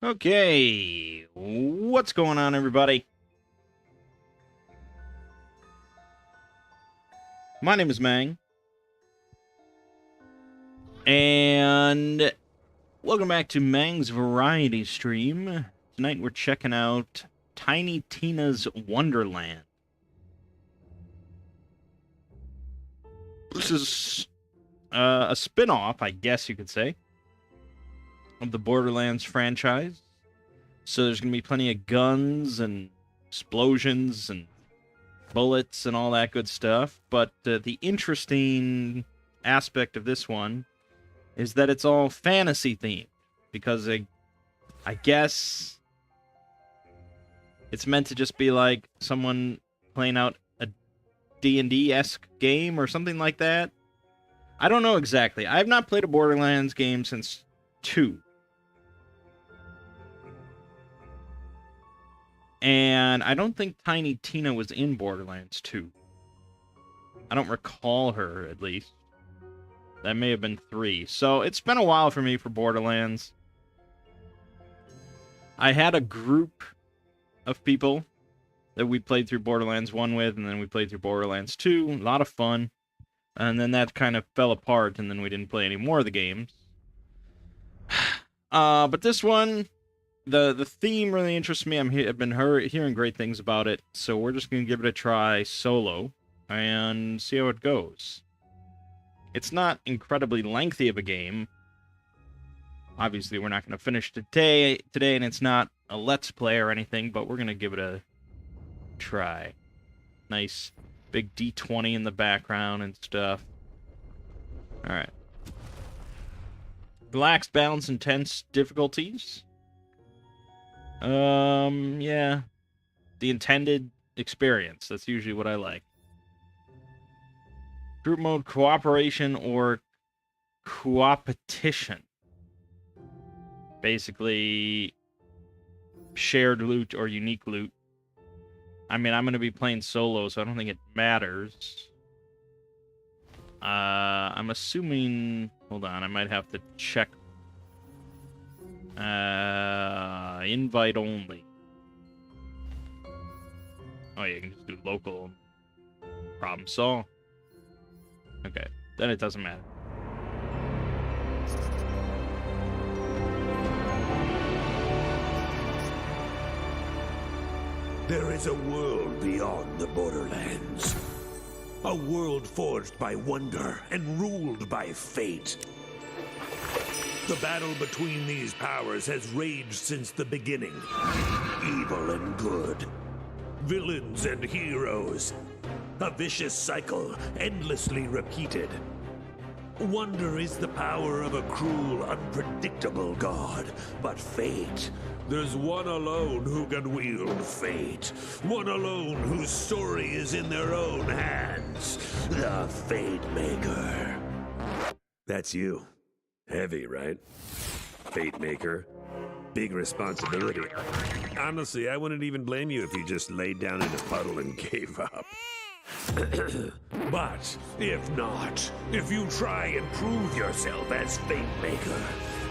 Okay, what's going on, everybody? My name is Mangg, and welcome back to Mang's Variety Stream. Tonight we're checking out Tiny Tina's Wonderland. This is a spin-off, I guess you could say, of the Borderlands franchise. So there's going to be plenty of guns and explosions and bullets and all that good stuff. But the interesting aspect of this one is that it's all fantasy themed. Because I guess it's meant to just be like someone playing out a D&D-esque game or something like that. I don't know exactly. I have not played a Borderlands game since 2. And I don't think Tiny Tina was in Borderlands 2. I don't recall her, at least. That may have been 3. So it's been a while for me for Borderlands. I had a group of people that we played through Borderlands 1 with, and then we played through Borderlands 2. A lot of fun. And then that kind of fell apart, and then we didn't play any more of the games. But this one, the theme really interests me. I've been hearing great things about it, so we're just going to give it a try solo and see how it goes. It's not incredibly lengthy of a game. Obviously, we're not going to finish today, and it's not a Let's Play or anything, but we're going to give it a try. Nice big D20 in the background and stuff. Alright. Relaxed, balance, intense difficulties. Yeah. The intended experience. That's usually what I like. Group mode, cooperation, or coopetition. Basically, shared loot or unique loot. I mean, I'm going to be playing solo, so I don't think it matters. I'm assuming... Hold on, I might have to check. Invite only. Oh, yeah, you can just do local. Problem solved. Okay, then it doesn't matter. There is a world beyond the Borderlands. A world forged by wonder and ruled by fate. The battle between these powers has raged since the beginning. Evil and good. Villains and heroes. A vicious cycle, endlessly repeated. Wonder is the power of a cruel, unpredictable god. But fate, there's one alone who can wield fate. One alone whose story is in their own hands. The Fate Maker. That's you. Heavy, right? Fate Maker. Big responsibility. Honestly, I wouldn't even blame you if you just laid down in a puddle and gave up. But if not, if you try and prove yourself as Fate Maker,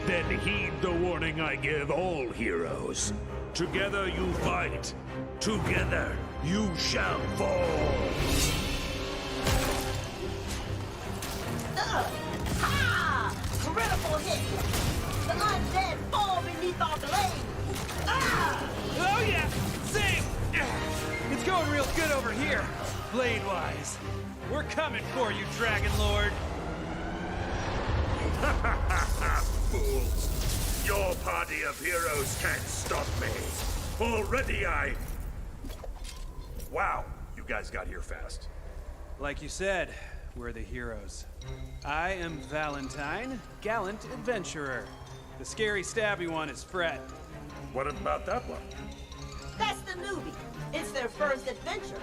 then heed the warning I give all heroes. Together you fight. Together you shall fall. Ha! Critical hit! The undead fall beneath our blade! Ah! Oh yeah! Same! It's going real good over here, blade-wise. We're coming for you, Dragon Lord! Fools! Your party of heroes can't stop me. Already Wow, you guys got here fast. Like you said, we're the heroes. I am Valentine, gallant adventurer. The scary, stabby one is Fred. What about that one? That's the newbie. It's their first adventure.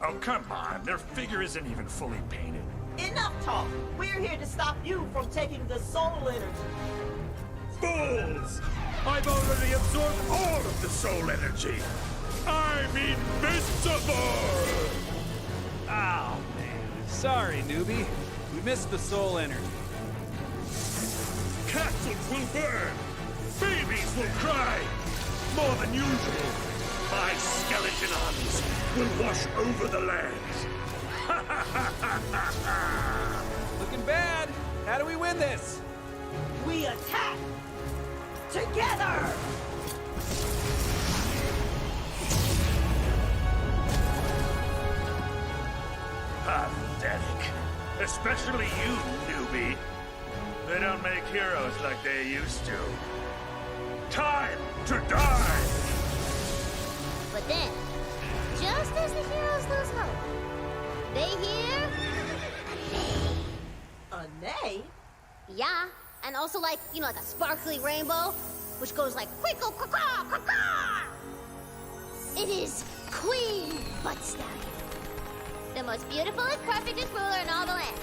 Oh, come on. Their figure isn't even fully painted. Enough talk. We're here to stop you from taking the soul energy. Fools! I've already absorbed all of the soul energy. I'm invincible! Oh, man. Sorry, newbie. We missed the soul energy. Castles will burn! Babies will cry more than usual. My skeleton armies will wash over the lands. Looking bad. How do we win this? We attack together. Pathetic. Especially you, newbie. They don't make heroes like they used to. Time to die! But then, just as the heroes lose hope, they hear A neigh? yeah, and also like, you know, like a sparkly rainbow, which goes like quickle caw caw caw. It is Queen Butt Stallion, the most beautiful and perfectest ruler in all the land.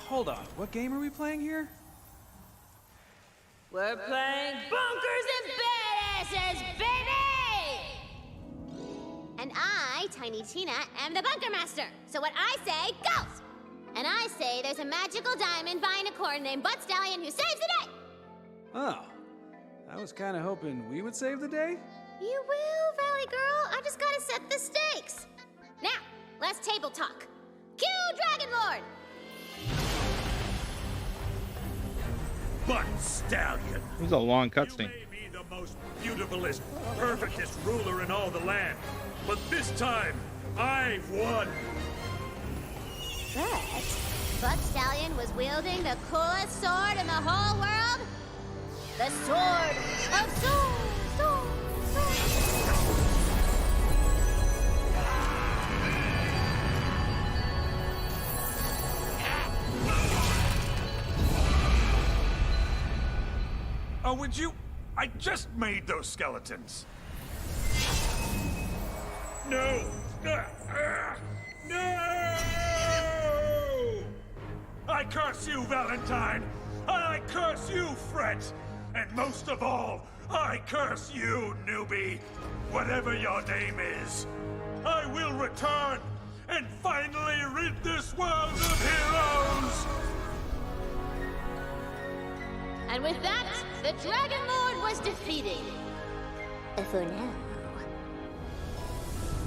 Hold on, what game are we playing here? We're playing Bunkers and Badasses, baby! And I, Tiny Tina, am the Bunker Master. So what I say goes! And I say there's a magical diamond buying a corn named Butt Stallion who saves the day! Oh, I was kind of hoping we would save the day. You will, Valley Girl. I just gotta set the stakes. Now, let's table talk. Cue Dragon Lord! Butt Stallion. It was a long You cutscene. may be the most beautifulest, perfectest ruler in all the land, but this time, I've won. But Butt Stallion was wielding the coolest sword in the whole world. The Sword of Swords. Oh, would you? I just made those skeletons. No! No! I curse you, Valentine! I curse you, Fret! And most of all, I curse you, newbie! Whatever your name is, I will return and finally rid this world of heroes! And with that, the Dragon Lord was defeated. For now.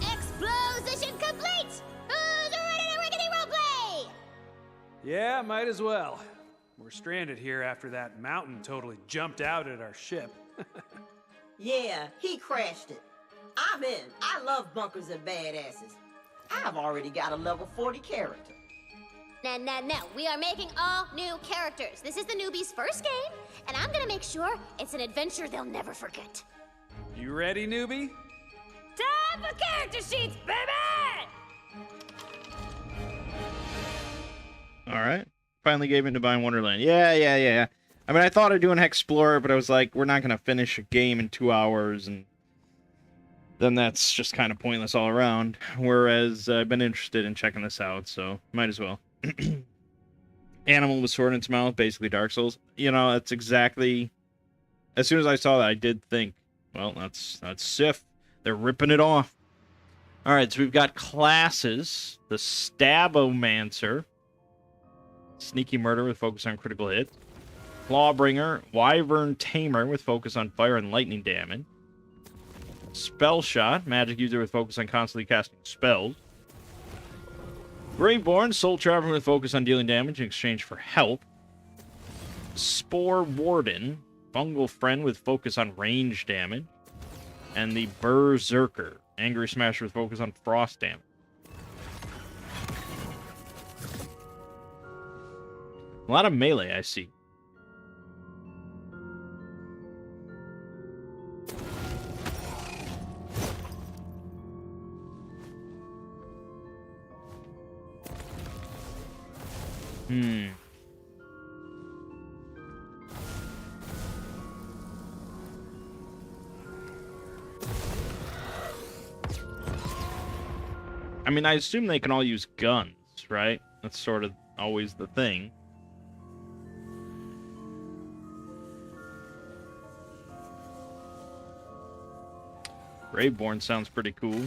Exposition complete! Who's ready to rickety roleplay? Yeah, might as well. We're stranded here after that mountain totally jumped out at our ship. Yeah, he crashed it. I'm in. I love bunkers and badasses. I've already got a level 40 character. No. We are making all new characters. This is the newbie's first game, and I'm gonna make sure it's an adventure they'll never forget. You ready, newbie? Time for character sheets, baby! All right. Finally gave into buying Wonderland. Yeah. I mean, I thought of doing Explorer, but I was like, we're not going to finish a game in 2 hours, and then that's just kind of pointless all around. Whereas I've been interested in checking this out, so might as well. Animal with sword in its mouth, basically Dark Souls. You know, that's exactly... As soon as I saw that, I did think, well, that's Sif. They're ripping it off. All right, so we've got classes. The Stabomancer. Sneaky Murder with focus on critical hits. Clawbringer. Wyvern Tamer with focus on fire and lightning damage. Spell Shot. Magic user with focus on constantly casting spells. Graveborn. Soul Traveler with focus on dealing damage in exchange for help. Spore Warden. Fungal Friend with focus on range damage. And the Berserker. Angry Smasher with focus on frost damage. A lot of melee, I see. I mean, I assume they can all use guns, right? That's sort of always the thing. Graveborn sounds pretty cool.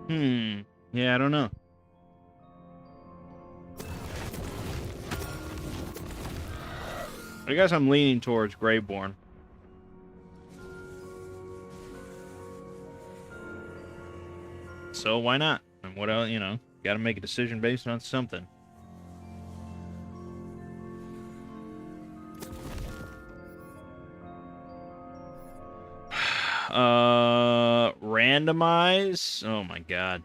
Yeah, I don't know. I guess I'm leaning towards Graveborn. So why not? And what else, you know, got to make a decision based on something. Randomize? Oh my god.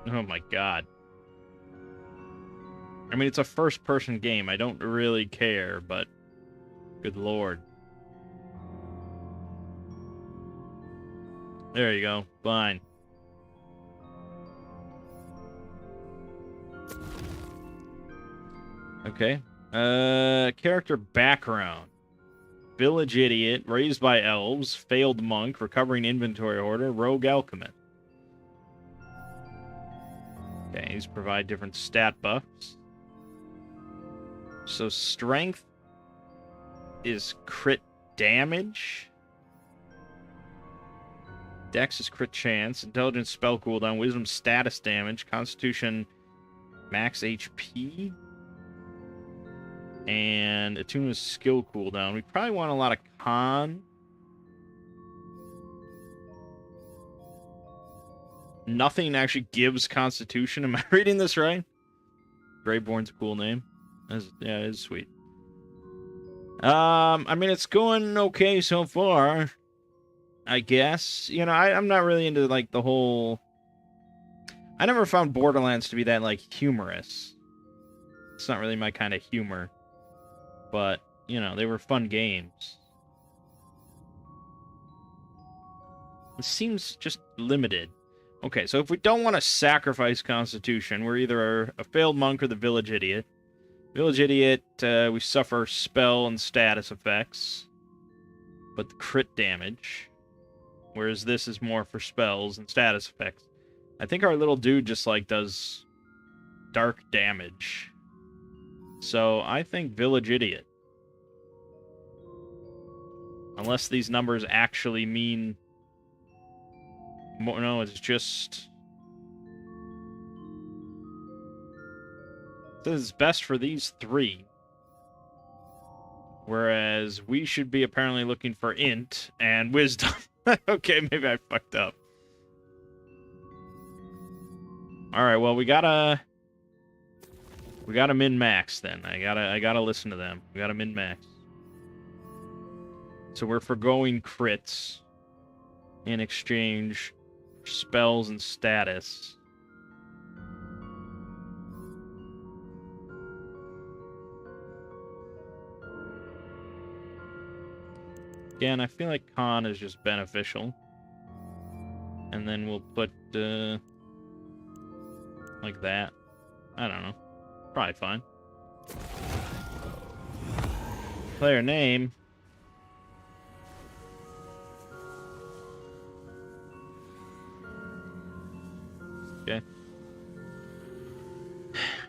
Oh my god. I mean, it's a first-person game. I don't really care, but good lord. There you go. Fine. Okay. Character background. Village idiot, raised by elves, failed monk, recovering inventory order, rogue alchemist. Okay, these provide different stat buffs. So strength is crit damage. Dex is crit chance. Intelligence spell cooldown. Wisdom status damage. Constitution max HP. And Attunement is skill cooldown. We probably want a lot of con. Nothing actually gives Constitution. Am I reading this right? Graveborn's a cool name. Yeah, it is sweet. I mean, it's going okay so far, I guess. You know, I'm not really into, like, the whole... I never found Borderlands to be that, like, humorous. It's not really my kind of humor. But, you know, they were fun games. It seems just limited. Okay, so if we don't want to sacrifice Constitution, we're either a failed monk or the village idiot. Village idiot, we suffer spell and status effects, but the crit damage. Whereas this is more for spells and status effects. I think our little dude just, like, does dark damage. So I think village idiot. Unless these numbers actually mean... No, it's just... This is best for these three. Whereas we should be apparently looking for int and wisdom. Okay, maybe I fucked up. Alright, well, we gotta min-max then. I gotta listen to them. We gotta min-max. So we're forgoing crits in exchange for spells and status. Again, I feel like con is just beneficial. And then we'll put, like that. I don't know. Probably fine. Player name. Okay.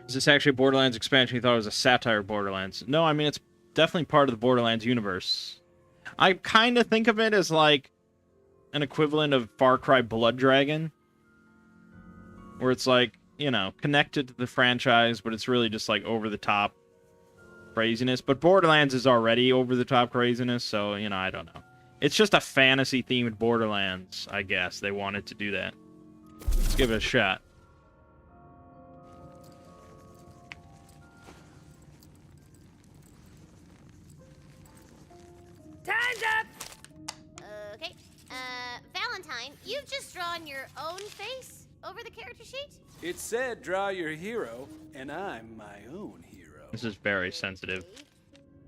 Is this actually a Borderlands expansion? You thought it was a satire of Borderlands. No, I mean, it's definitely part of the Borderlands universe. I kind of think of it as, like, an equivalent of Far Cry Blood Dragon. Where it's, like, you know, connected to the franchise, but it's really just, like, over-the-top craziness. But Borderlands is already over-the-top craziness, so, you know, I don't know. It's just a fantasy-themed Borderlands, I guess. They wanted to do that. Let's give it a shot. Time's up! Okay. Valentine, you've just drawn your own face over the character sheet? It said draw your hero, and I'm my own hero. This is very sensitive.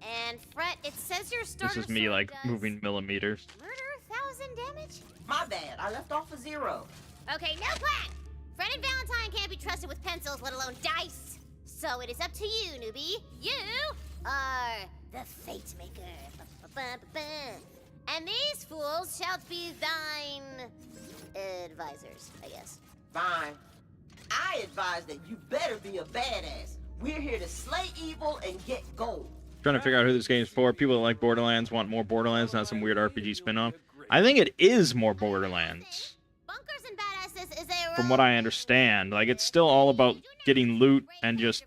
And Fret, it says your starter This is me, sword like, does moving millimeters. Murder 1,000 damage? My bad. I left off a 0. Okay, no plan! Fred and Valentine can't be trusted with pencils, let alone dice. So it is up to you, newbie. You are the Fate Maker. And these fools shall be thine advisors, I guess. Fine. I advise that you better be a badass. We're here to slay evil and get gold. Trying to figure out who this game's for. People that like Borderlands want more Borderlands, not some weird RPG spin-off. I think it is more Borderlands. Bunkers and badass from what I understand. Like, it's still all about getting loot and just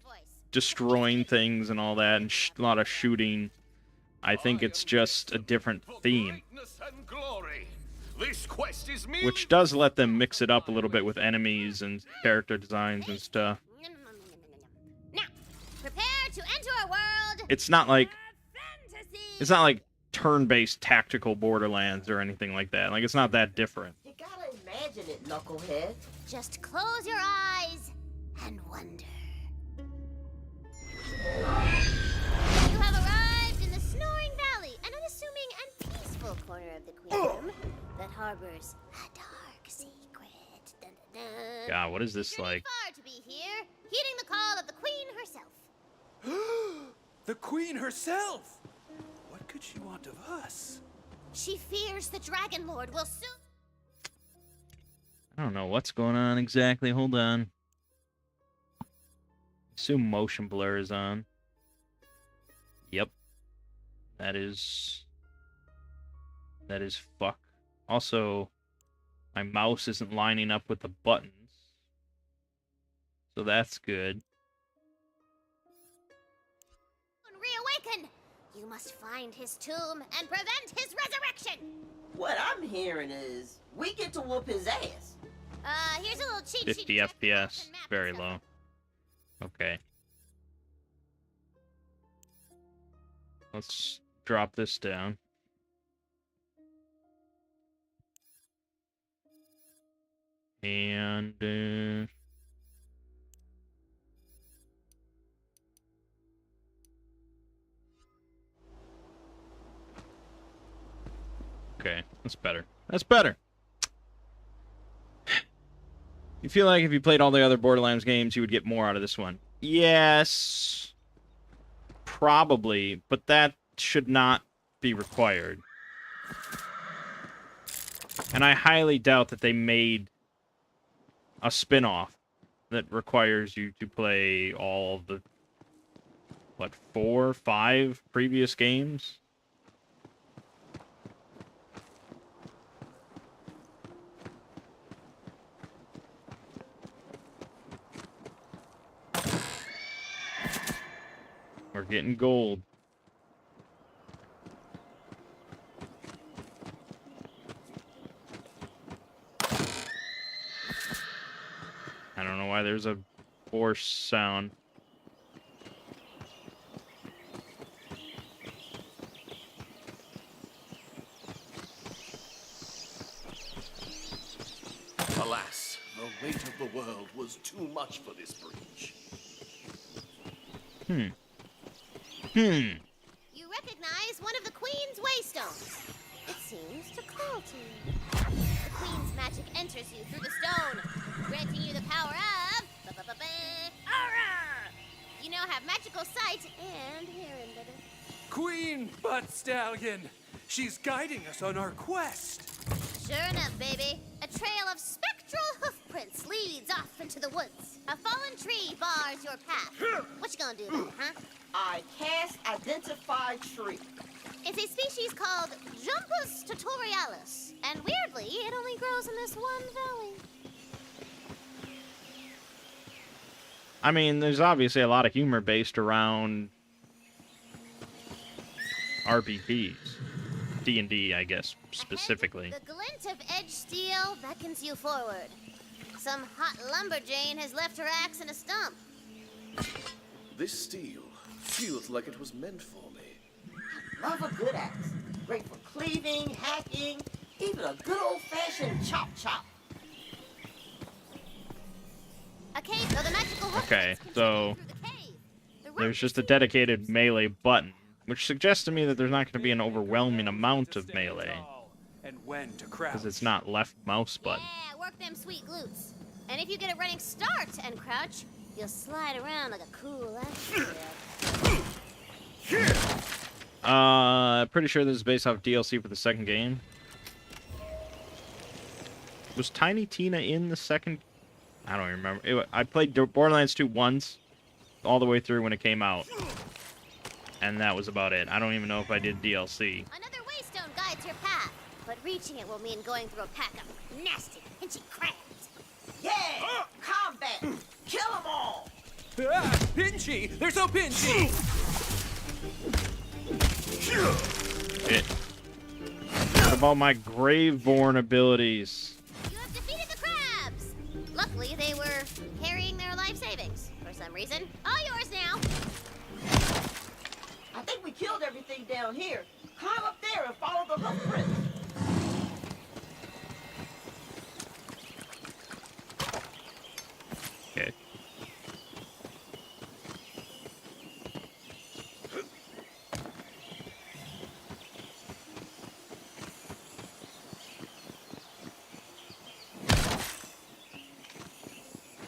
destroying things and all that, and a lot of shooting. I think it's just a different theme, which does let them mix it up a little bit with enemies and character designs and stuff. Now, prepare to enter a world. It's not like Fantasy. Turn-based tactical Borderlands or anything like that. Like, it's not that different. You gotta imagine it, knucklehead. Just close your eyes and wonder. You have arrived in the Snoring Valley, an unassuming and peaceful corner of the Queendom that harbors a dark secret. Dun, dun, dun. God, what is this Journeyed like? far to be here, heeding the call of the Queen herself. The Queen herself! What could she want of us? She fears the Dragon Lord will soon. I don't know what's going on exactly. Hold on. Assume motion blur is on. Yep. That is fuck. Also, my mouse isn't lining up with the buttons. So that's good. Reawaken! You must find his tomb and prevent his resurrection! What I'm hearing is we get to whoop his ass. Here's a little cheat sheet. 50 to check the FPS. map and Very stuff. low. Okay. Let's drop this down. And okay, that's better. That's better. You feel like if you played all the other Borderlands games, you would get more out of this one? Yes. Probably, but that should not be required. And I highly doubt that they made a spin-off that requires you to play all of the, what, 4 or 5 previous games? We're getting gold. I don't know why there's a force sound. Alas, the weight of the world was too much for this breach. You recognize one of the Queen's waystones. It seems to call to you. The Queen's magic enters you through the stone, granting you the power of... Aura! You now have magical sight and hearing, baby. Queen Butt Stallion! She's guiding us on our quest! Sure enough, baby. A trail of spectral hoofprints leads off into the woods. A fallen tree bars your path. What you gonna do about it, huh? I cast identify tree. It's a species called Jumpus tutorialis, and weirdly, it only grows in this one valley. I mean, there's obviously a lot of humor based around RPGs. D&D, I guess, specifically. Ahead, the glint of edge steel beckons you forward. Some hot lumberjane has left her axe in a stump. This steel feels like it was meant for me. Love a good axe. Great for cleaving, hacking, even a good old-fashioned chop. Okay, so the magical hook Okay, continue so through the cave. The rope there's just a is dedicated melee button, which suggests to me that there's not going to be an overwhelming amount of melee, And when to crouch. because it's not left mouse button. Yeah, work them sweet glutes. And if you get a running start and crouch, you'll slide around like a cool action. Pretty sure this is based off DLC for the second game. Was Tiny Tina in the second? I don't even remember. I played Borderlands 2 once, all the way through when it came out. And that was about it. I don't even know if I did DLC. Another waystone guides your path, but reaching it will mean going through a pack of nasty, pinchy crabs. Yeah! Combat! Kill them all! Ah, pinchy! They're so pinchy! Shit. What about my Graveborn abilities? You have defeated the crabs! Luckily, they were carrying their life savings for some reason. All yours now! I think we killed everything down here. Climb up there and follow the hoof prints. Okay.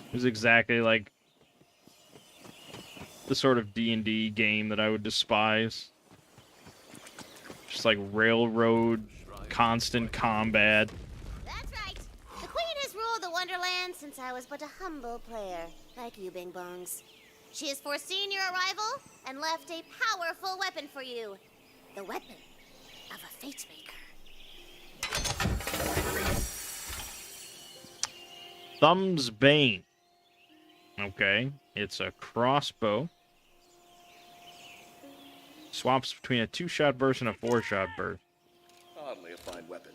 It was exactly like the sort of D&D game that I would despise. Just like railroad, constant combat. That's right. The Queen has ruled the Wonderlands since I was but a humble player, like you, Bing Bongs. She has foreseen your arrival and left a powerful weapon for you. The weapon of a Fate Maker. Thumb's Bane. Okay, it's a crossbow. Swaps between a 2-shot burst and a 4-shot burst. Hardly a fine weapon.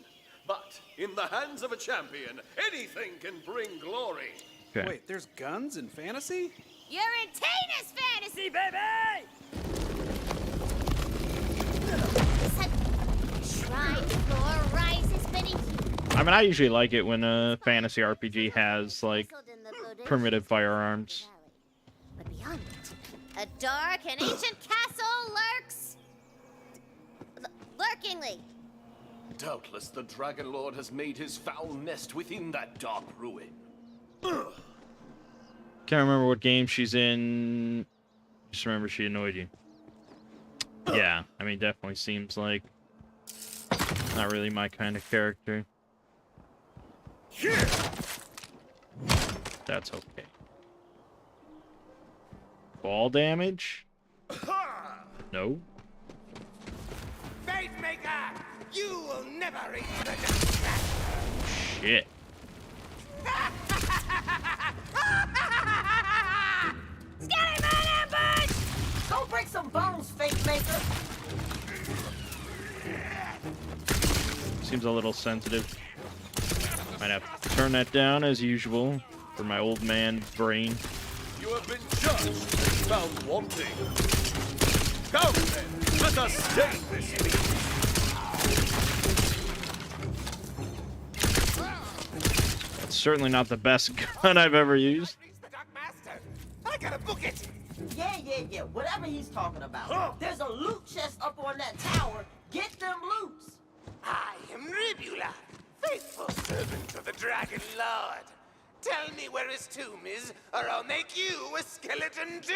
But in the hands of a champion, anything can bring glory. Okay. Wait, there's guns in fantasy? You're in Tina's fantasy, baby! Shrine floor rises beneath you. I mean, I usually like it when a fantasy RPG has, like, Nestled in the bodacious primitive firearms. valley. But beyond it, a dark and ancient castle lurks. Lurkingly. Doubtless the Dragon Lord has made his foul nest within that dark ruin. Can't remember what game she's in. Just remember she annoyed you. Yeah, I mean, definitely seems like not really my kind of character. That's okay. Ball damage? No. Fate Maker, you will never reach the Shit. Skeleton ambush! Go break some bones, Fate Maker. Seems a little sensitive. Might have to turn that down as usual for my old man brain. You have been judged and found wanting. Come then, let us stain this meat. That's certainly not the best gun I've ever used. the Dark Master. I gotta book it. Yeah. Whatever he's talking about. There's a loot chest up on that tower. Get them loots. I am Ribula, faithful servant of the Dragon Lord. Tell me where his tomb is, or I'll make you a skeleton Jew.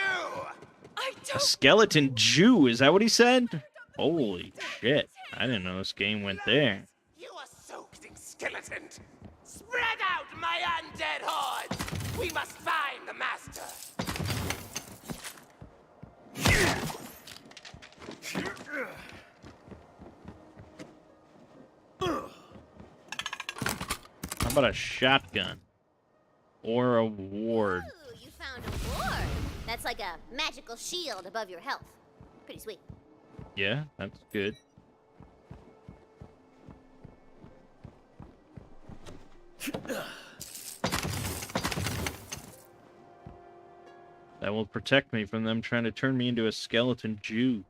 I A don't. skeleton Jew, is that what he said? Holy shit. I didn't know this game went there. You are soaked in skeleton. Spread out, my undead hordes. We must find the master. How about a shotgun? Or a ward? Ooh, you found a ward. That's like a magical shield above your health. Pretty sweet. Yeah, that's good. That will protect me from them trying to turn me into a skeleton Jew.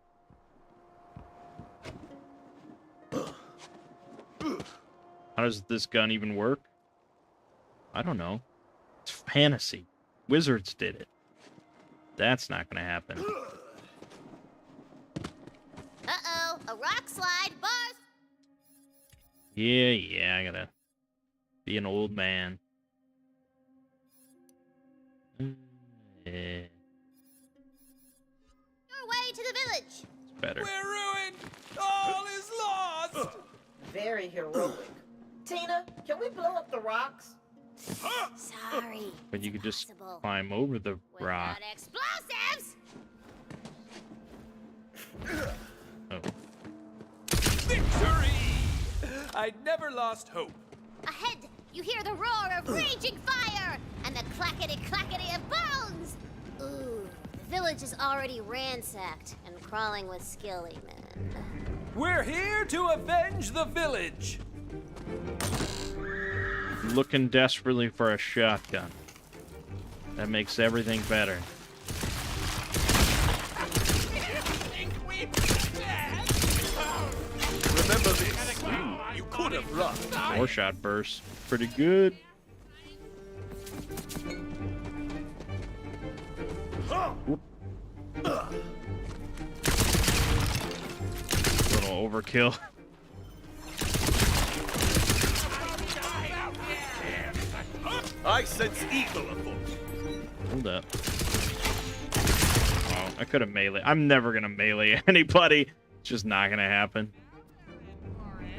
How does this gun even work? I don't know. It's fantasy. Wizards did it. That's not gonna happen. Uh-oh, a rock slide, bars. Yeah, I gotta be an old man. Yeah, Your way to the village. it's better. We're ruined! All is lost! Very heroic. Tina, can we blow up the rocks? Sorry. But you could just Impossible. climb over the rock. Without explosives! Oh, Victory! I never lost hope. Ahead, you hear the roar of raging fire and the clackety-clackety of bones. Ooh, the village is already ransacked and crawling with skilly men. We're here to avenge the village. Looking desperately for a shotgun. That makes everything better. Remember this. You could have run. 4-shot burst. Pretty good. Whoop. Little overkill. I sense evil afoot. Hold up. Oh, I could have melee. I'm never gonna melee anybody. It's just not gonna happen.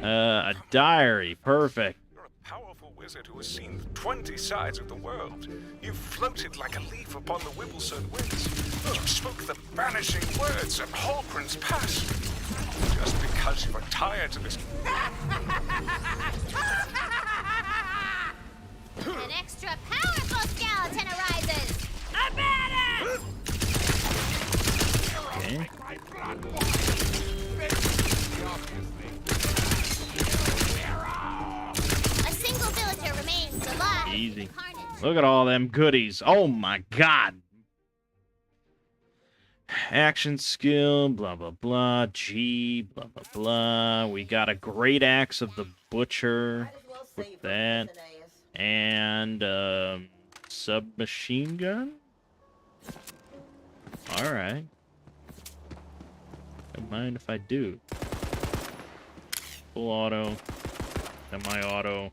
A diary. Perfect. You're a powerful wizard who has seen 20 sides of the world. You've floated like a leaf upon the Wibblestone winds. You spoke the banishing words of Hallgrim's Pass. Just because you are tired of this. An extra powerful skeleton arises! A badass! Okay. A single villager remains alive. Easy. Carnage. Look at all them goodies. Oh my god. Action skill, blah, blah, blah. G, blah, blah, blah. We got a great axe of the butcher Might as well with save that. for Ass. And, submachine gun? Alright. Don't mind if I do. Full auto. Semi-auto.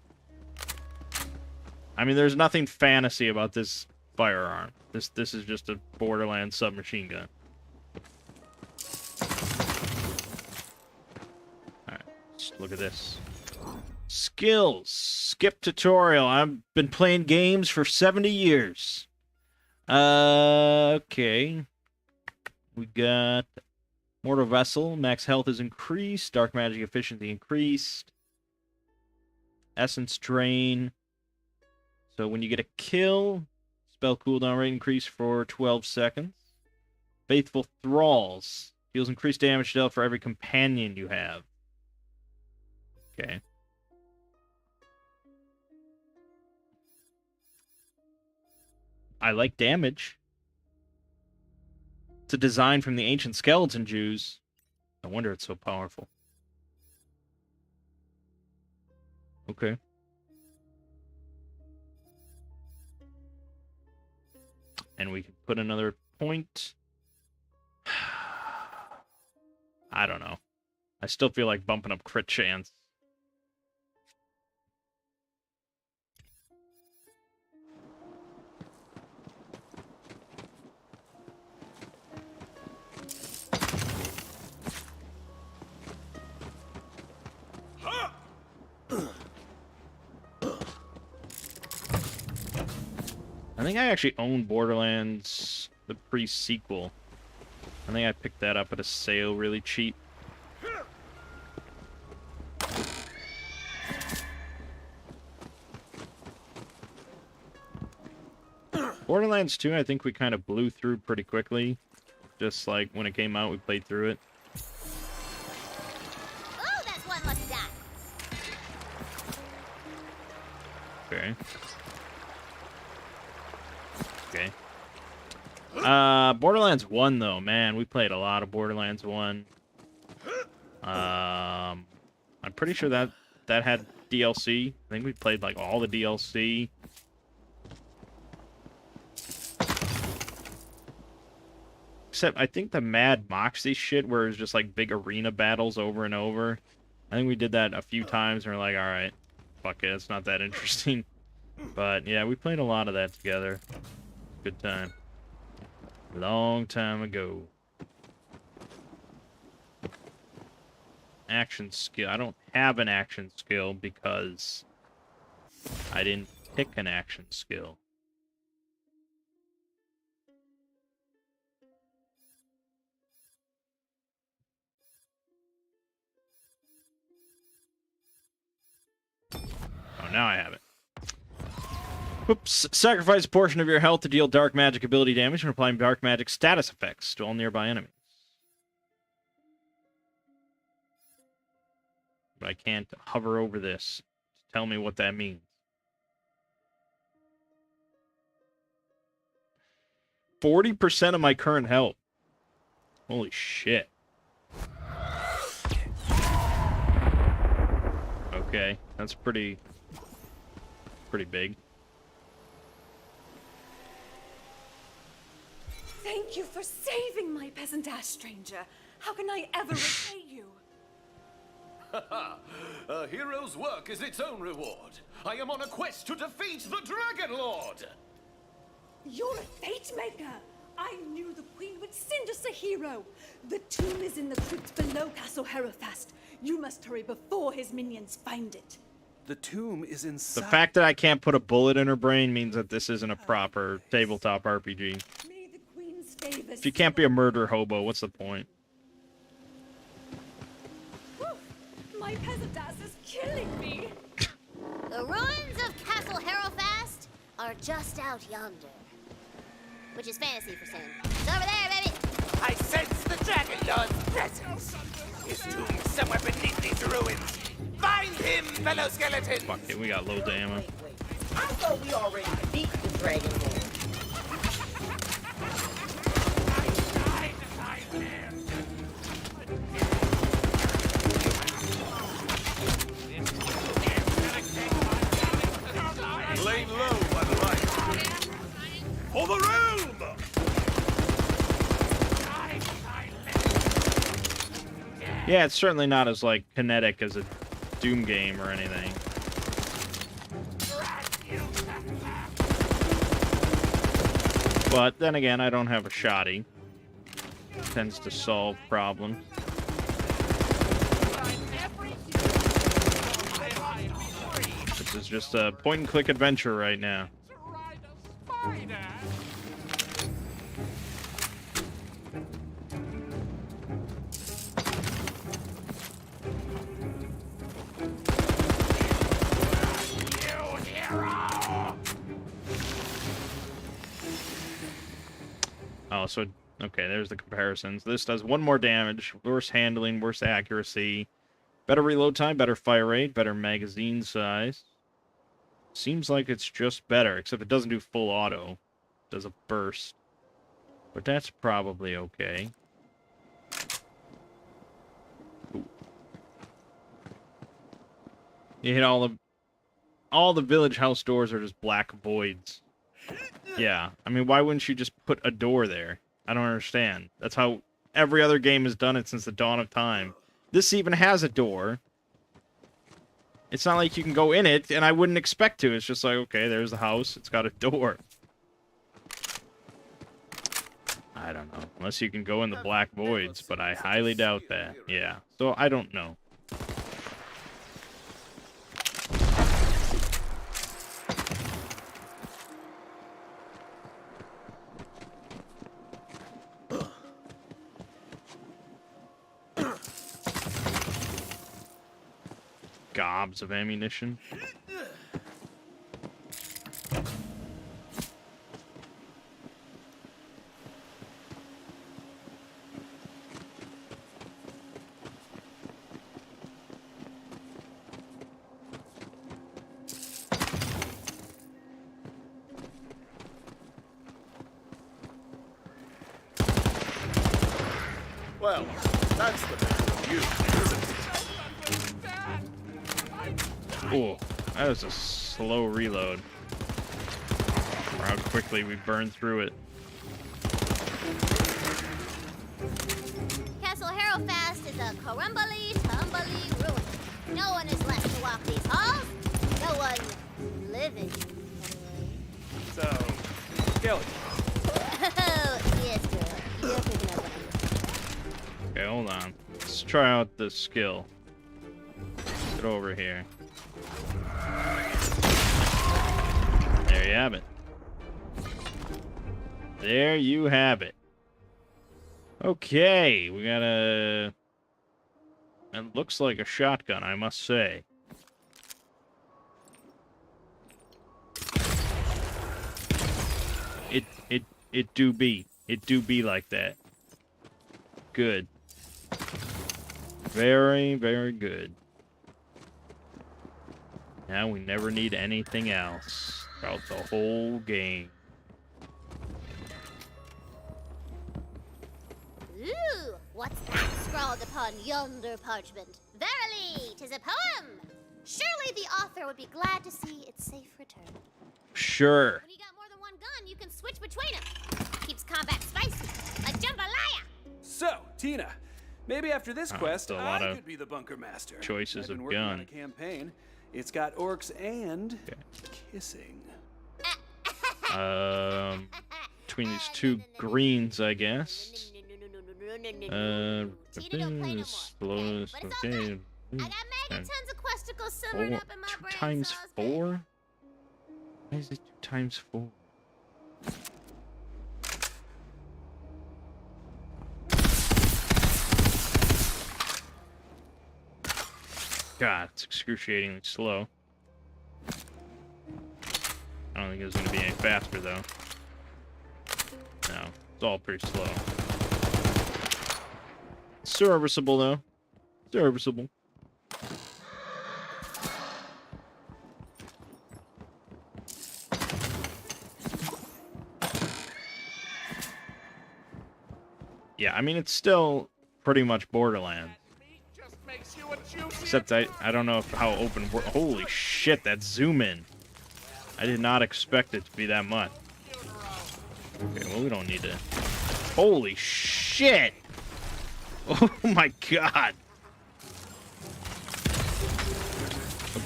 I mean, there's nothing fantasy about this firearm. This is just a Borderlands submachine gun. Alright, let's look at this. Skills. Skip tutorial. I've been playing games for 70 years. Okay. We got Mortal Vessel. Max health is increased. Dark magic efficiency increased. Essence drain. So when you get a kill, spell cooldown rate increased for 12 seconds. Faithful Thralls. Deals increased damage dealt for every companion you have. Okay. I like damage. It's a design from the ancient skeleton Jews. No wonder it's so powerful. Okay. And we can put another point. I don't know. I still feel like bumping up crit chance. I think I actually own Borderlands, the pre-sequel. I think I picked that up at a sale really cheap. Borderlands 2, I think we kind of blew through pretty quickly. Just like when it came out, we played through it. Oh, that's one lucky die. Okay. Okay. Borderlands 1, though, man, we played a lot of Borderlands 1. I'm pretty sure that had DLC. I think we played, like, all the DLC. Except, I think the Mad Moxie shit, where it was just, like, big arena battles over and over. I think we did that a few times, and we're like, alright, fuck it, it's not that interesting. But, yeah, we played a lot of that together. Good time. Long time ago. Action skill. I don't have an action skill because I didn't pick an action skill. Oh, now I have it. Whoops. Sacrifice a portion of your health to deal dark magic ability damage and apply dark magic status effects to all nearby enemies. But I can't hover over this to tell me what that means. 40% of my current health. Holy shit. Okay, that's pretty big. Thank you for saving my peasant ass, stranger. How can I ever repay you? A hero's work is its own reward. I am on a quest to defeat the Dragon Lord. You're a fate maker. I knew the queen would send us a hero. The tomb is in the crypt below Castle Herofast. You must hurry before his minions find it. The tomb is inside. The fact that I can't put a bullet in her brain means that this isn't a proper tabletop RPG. May the queen's favor. If you can't be a murder hobo, what's the point? My peasant ass is killing me. The ruins of Castle Herofast are just out yonder. Which is fantasy for Sin. It's over there, baby! I sense the Dragon Lord's presence. His tomb is somewhere beneath these ruins. Find him, fellow skeletons! Fuck it, we got low ammo. Wait. I thought we already beat the Dragon Lord. Lay low by the light. For the realm! Yeah, it's certainly not as, like, kinetic as a Doom game or anything. But then again, I don't have a shotty. Tends to solve problems. This is just a point-and-click adventure right now. Oh, so, okay, there's the comparisons. This does 1 more damage, worse handling, worse accuracy, better reload time, better fire rate, better magazine size. Seems like it's just better, except it doesn't do full auto. It does a burst. But that's probably okay. Ooh. You hit all the village house doors are just black voids. Yeah, I mean, why wouldn't you just put a door there? I don't understand. That's how every other game has done it since the dawn of time. This even has a door. It's not like you can go in it, and I wouldn't expect to. It's just like, okay, there's the house. It's got a door. I don't know. Unless you can go in the black voids, but I highly doubt that. Yeah, so I don't know. Gobs of ammunition. Well, that's the matter with you, isn't it? Oh, that was a slow reload. Or how quickly we burned through it. Castle Herofast is a crumbly, tumbly ruin. No one is left to walk these halls. No one living, anyway. So, skeleton. Oh, yes, girl. You're picking up what I'm doing. Okay, hold on. Let's try out the skill. Get over here. There you have it. There you have it. Okay, we got a... It looks like a shotgun, I must say. It do be. It do be like that. Good. Very, very good. Now we never need anything else throughout the whole game. Ooh, what's that scrawled upon yonder parchment? Verily, 'tis a poem. Surely the author would be glad to see its safe return. Sure. When you got more than one gun, you can switch between them. Keeps combat spicy, like jambalaya. So, Tina, maybe after this quest, a lot I of could be the bunker master. choices I've been of working on gun. a campaign. It's got orcs and kissing. Between these two greens, I guess. Tina don't play no more. But it's all good. I got mega tons of questicles simmering up in my 2 brain times sauce, 4? Why is it 2 times 4? God, it's excruciatingly slow. I don't think it was going to be any faster, though. No, it's all pretty slow. Serviceable, though. Serviceable. Yeah, I mean, it's still pretty much Borderlands. Except I don't know how open... Holy shit, that zoom in. I did not expect it to be that much. Okay, well, we don't need to... Holy shit! Oh my god!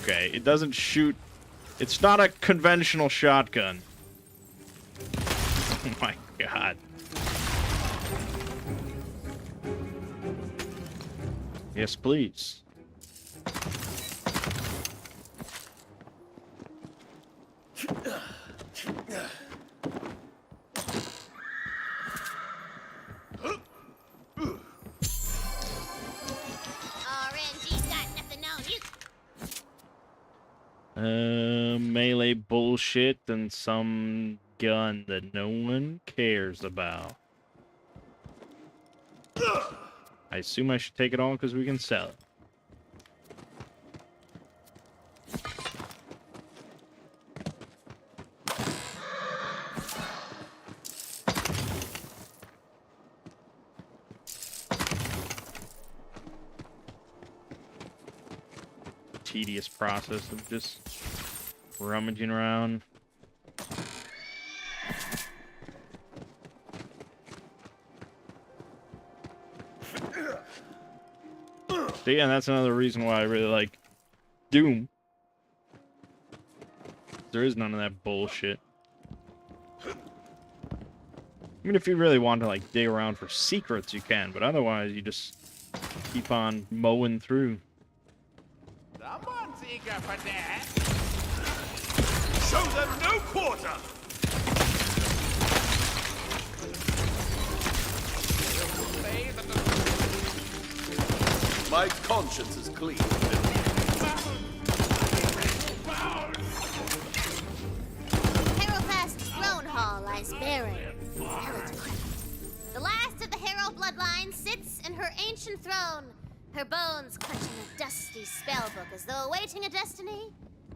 Okay, it doesn't shoot... It's not a conventional shotgun. Oh my god. Yes, please. RNG's got nothing on you. Melee bullshit and some gun that no one cares about. I assume I should take it all because we can sell it. Tedious process of just rummaging around. So yeah, that's another reason why I really like Doom. There is none of that bullshit. I mean, if you really want to like dig around for secrets, you can, but otherwise you just keep on mowing through. Someone's eager for that. Show them no quarter! My conscience is clean. Herofast's throne hall lies barren. The last of the Herald bloodline sits in her ancient throne, her bones clutching a dusty spellbook as though awaiting a destiny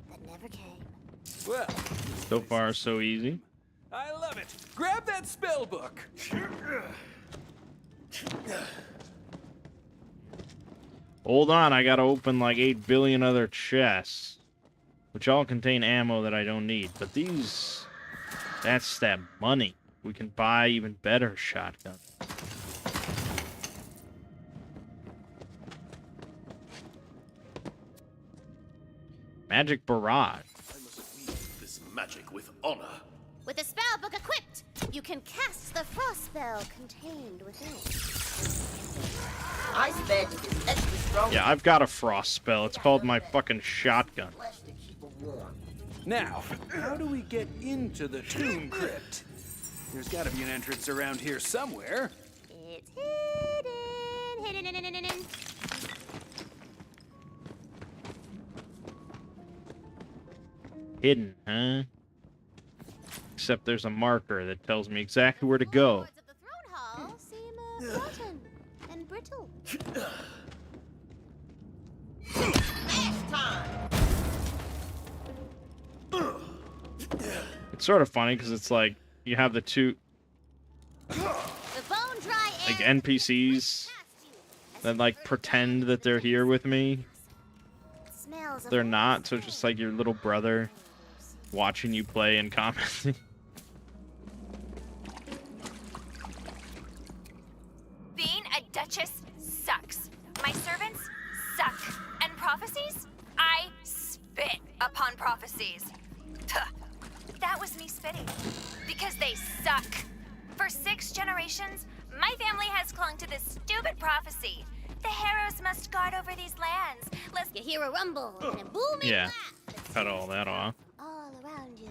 that never came. Well, So far, so easy. I love it. Grab that spell book. Hold on, I gotta open like 8 billion other chests, which all contain ammo that I don't need. But these, that's that money. We can buy even better shotguns. Magic barrage. I must wield this magic with honor. With the spellbook equipped, you can cast the frost spell contained within it. Ice magic is extra strong. Yeah, I've got a frost spell. It's called my fucking shotgun. Flesh to keep 'em warm. Now, how do we get into the tomb crypt? There's got to be an entrance around here somewhere. It's hidden. Hidden, huh? except there's a marker that tells me exactly where to go. Lords of the Throne Hall seem rotten and brittle. Last time. It's sort of funny because it's like you have the two The bone dry like air NPCs that like pretend that they're here with me. smells of They're not, so it's just like your little brother watching you play and commenting. Being a duchess sucks. My servants suck. And prophecies? I spit upon prophecies. Tuh. That was me spitting. Because they suck. For 6 generations, my family has clung to this stupid prophecy. The heroes must guard over these lands. Lest You hear a rumble and a booming Yeah. laugh Cut all that off. all around you.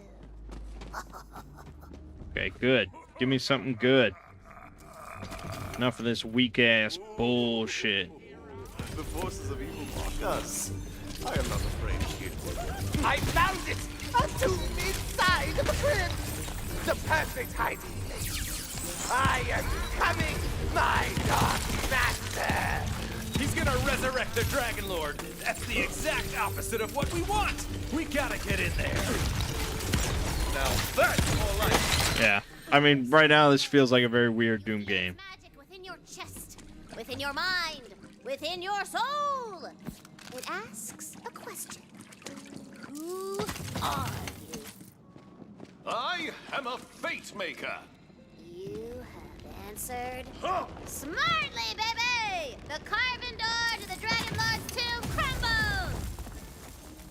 Okay, good. Give me something good. Enough of this weak ass bullshit. The forces of evil mock us. I am not afraid, kid. I found it! A tomb inside the crypt! The perfect hiding place. I am coming, my dark master! He's gonna resurrect the Dragon Lord. That's the exact opposite of what we want. We gotta get in there. Now that's more like Yeah. I mean, right now this feels like a very weird Doom game. Magic within your chest, within your mind, within your soul. It asks a question. Who are you? I am a fate maker. You have answered smartly, baby! The carven door to the Dragon Lord's tomb crumbles!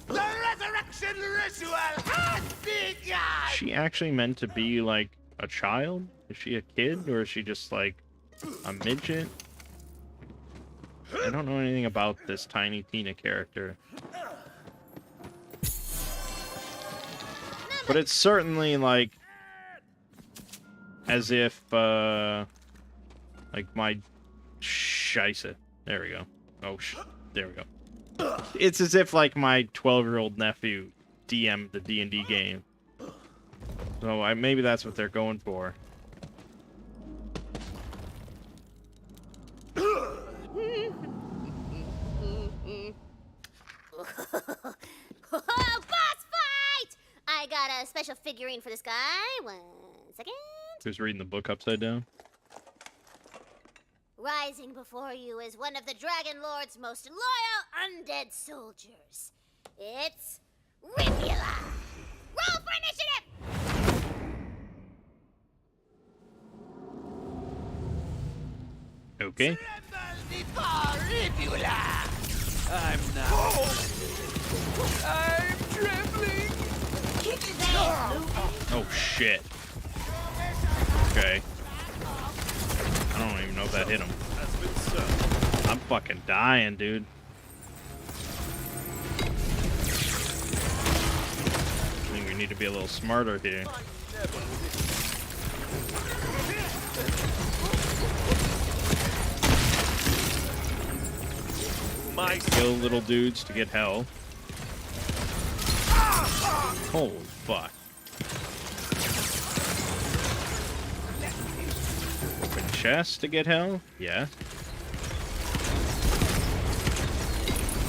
The resurrection ritual has begun! Is she actually meant to be like a child? Is she a kid or is she just like a midget? I don't know anything about this Tiny Tina character. But it's certainly like as if like my Scheisse. There we go. Oh there we go. It's as if like my 12-year-old nephew DM'd the D&D game. So maybe that's what they're going for. Boss fight! I got a special figurine for this guy. 1 second. Who's reading the book upside down? Rising before you is one of the Dragon Lord's most loyal undead soldiers. It's Rivula. Roll for initiative! Okay. Tremble before Rivula! I'm not. I'm trembling. Kick his ass, Luke. Oh shit. Okay. I don't even know if that hit him. Has been served. I'm fucking dying, dude. I think we need to be a little smarter here. My Kill little dudes to get health. Holy fuck. Open chest to get health? Yeah.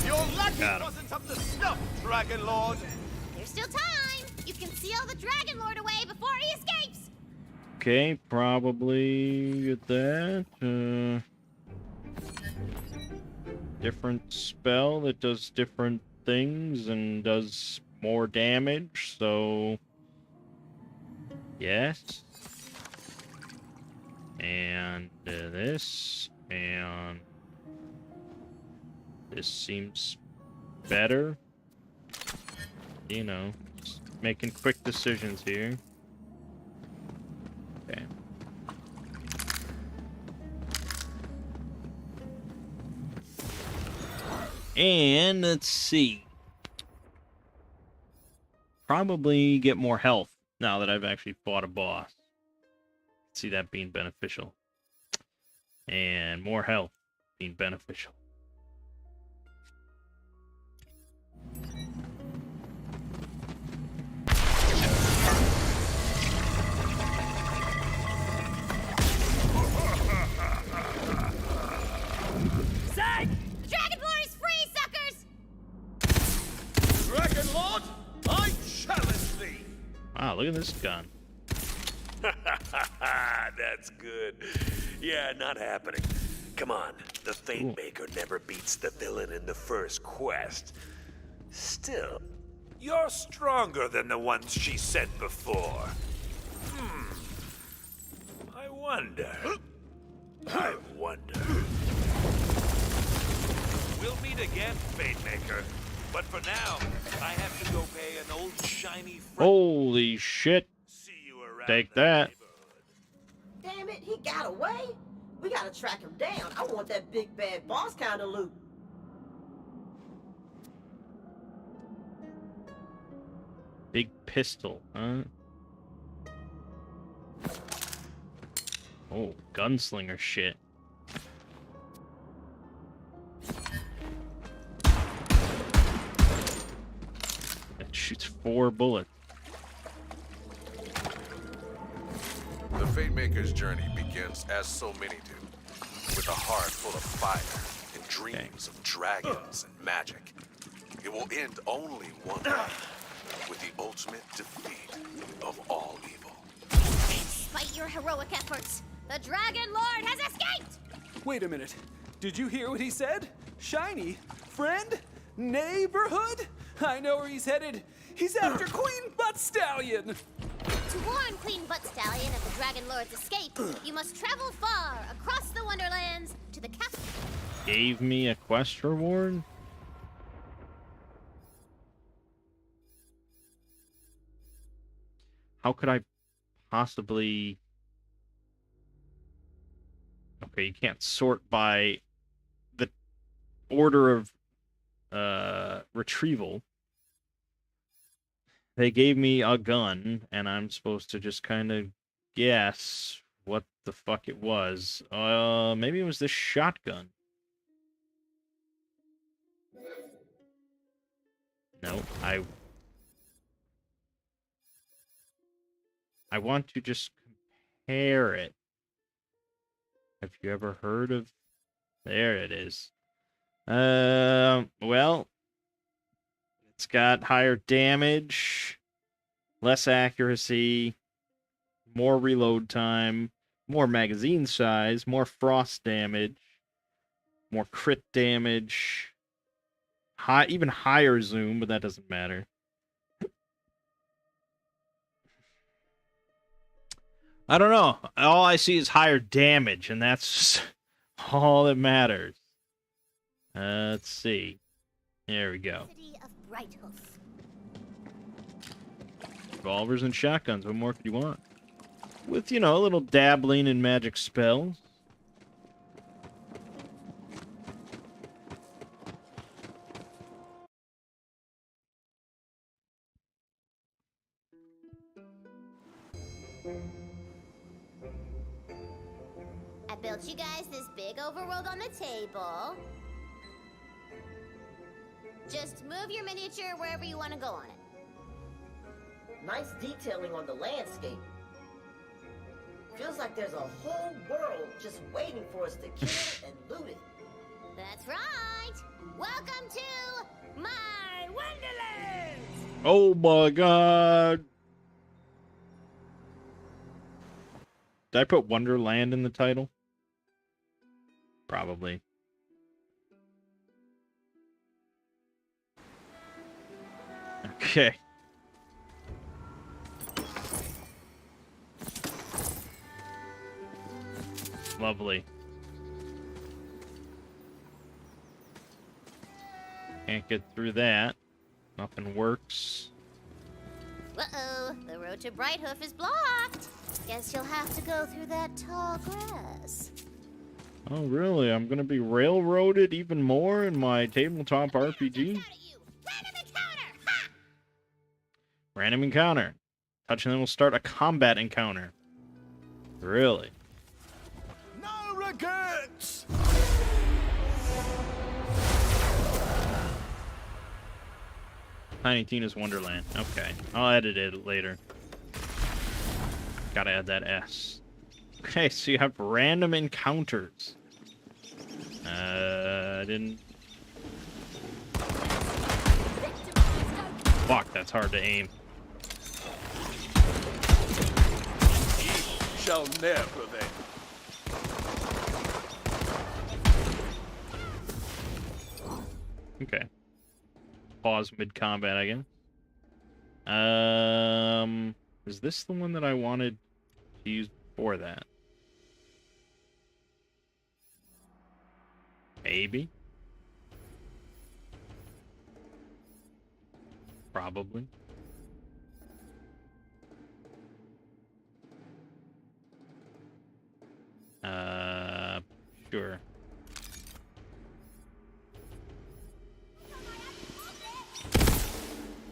Your lucky Got him. wasn't up to snuff, Dragon Lord. There's still time. You can seal the Dragon Lord away before he escapes. Okay, probably get that. Different spell that does different things and does more damage, so yes. And this, and this seems better. You know, just making quick decisions here. Okay. And let's see. Probably get more health now that I've actually fought a boss. See that being beneficial. And more health being beneficial. look at this gun. That's good. Yeah, not happening. Come on, the Fate Maker never beats the villain in the first quest. Still, you're stronger than the ones she sent before. I wonder. We'll meet again, Fate Maker. But for now, I have to go pay an old shiny friend. Holy shit. See you around Take the that. neighborhood. Damn it, he got away. We gotta track him down. I want that big bad boss kind of loot. Big pistol, huh? Oh, gunslinger shit. That shoots 4 bullets. The Fate Maker's journey begins as so many do, with a heart full of fire and dreams of dragons and magic. It will end only one way, with the ultimate defeat of all evil. Despite your heroic efforts, the Dragon Lord has escaped! Wait a minute. Did you hear what he said? Shiny? Friend? Neighborhood? I know where he's headed. He's after Queen Butt Stallion! To warn Queen Butt Stallion of the Dragon Lord's escape, you must travel far across the Wonderlands to the capital. Gave me a quest reward? How could I possibly... Okay, you can't sort by the order of retrieval. They gave me a gun, and I'm supposed to just kind of guess what the fuck it was. Maybe it was this shotgun. No, I want to just compare it. Have you ever heard of... There it is. Well, it's got higher damage, less accuracy, more reload time, more magazine size, more frost damage, more crit damage, even higher zoom, but that doesn't matter. I don't know. All I see is higher damage, and that's all that matters. Let's see. There we go. City of Brighthoof. Revolvers and shotguns. What more could you want? With, you know, a little dabbling in magic spells. I built you guys this big overworld on the table. Just move your miniature wherever you want to go on it. Nice detailing on the landscape. Feels like there's a whole world just waiting for us to kill it and loot it. That's right! Welcome to my Wonderlands! Oh my god! Did I put Wonderland in the title? Probably. Okay. Lovely. Can't get through that. Nothing works. Uh-oh, the road to Brighthoof is blocked. Guess you'll have to go through that tall grass. Oh, really? I'm gonna be railroaded even more in my tabletop RPG? Random encounter! Ha! Random encounter. Touching them will start a combat encounter. Really? No regrets! Tiny Tina's Wonderland. Okay. I'll edit it later. Gotta add that S. Okay, so you have random encounters. I didn't... Fuck, that's hard to aim. shall ne'er prevail. Okay. Pause mid-combat again. Is this the one that I wanted to use before that? Maybe. Probably. Sure.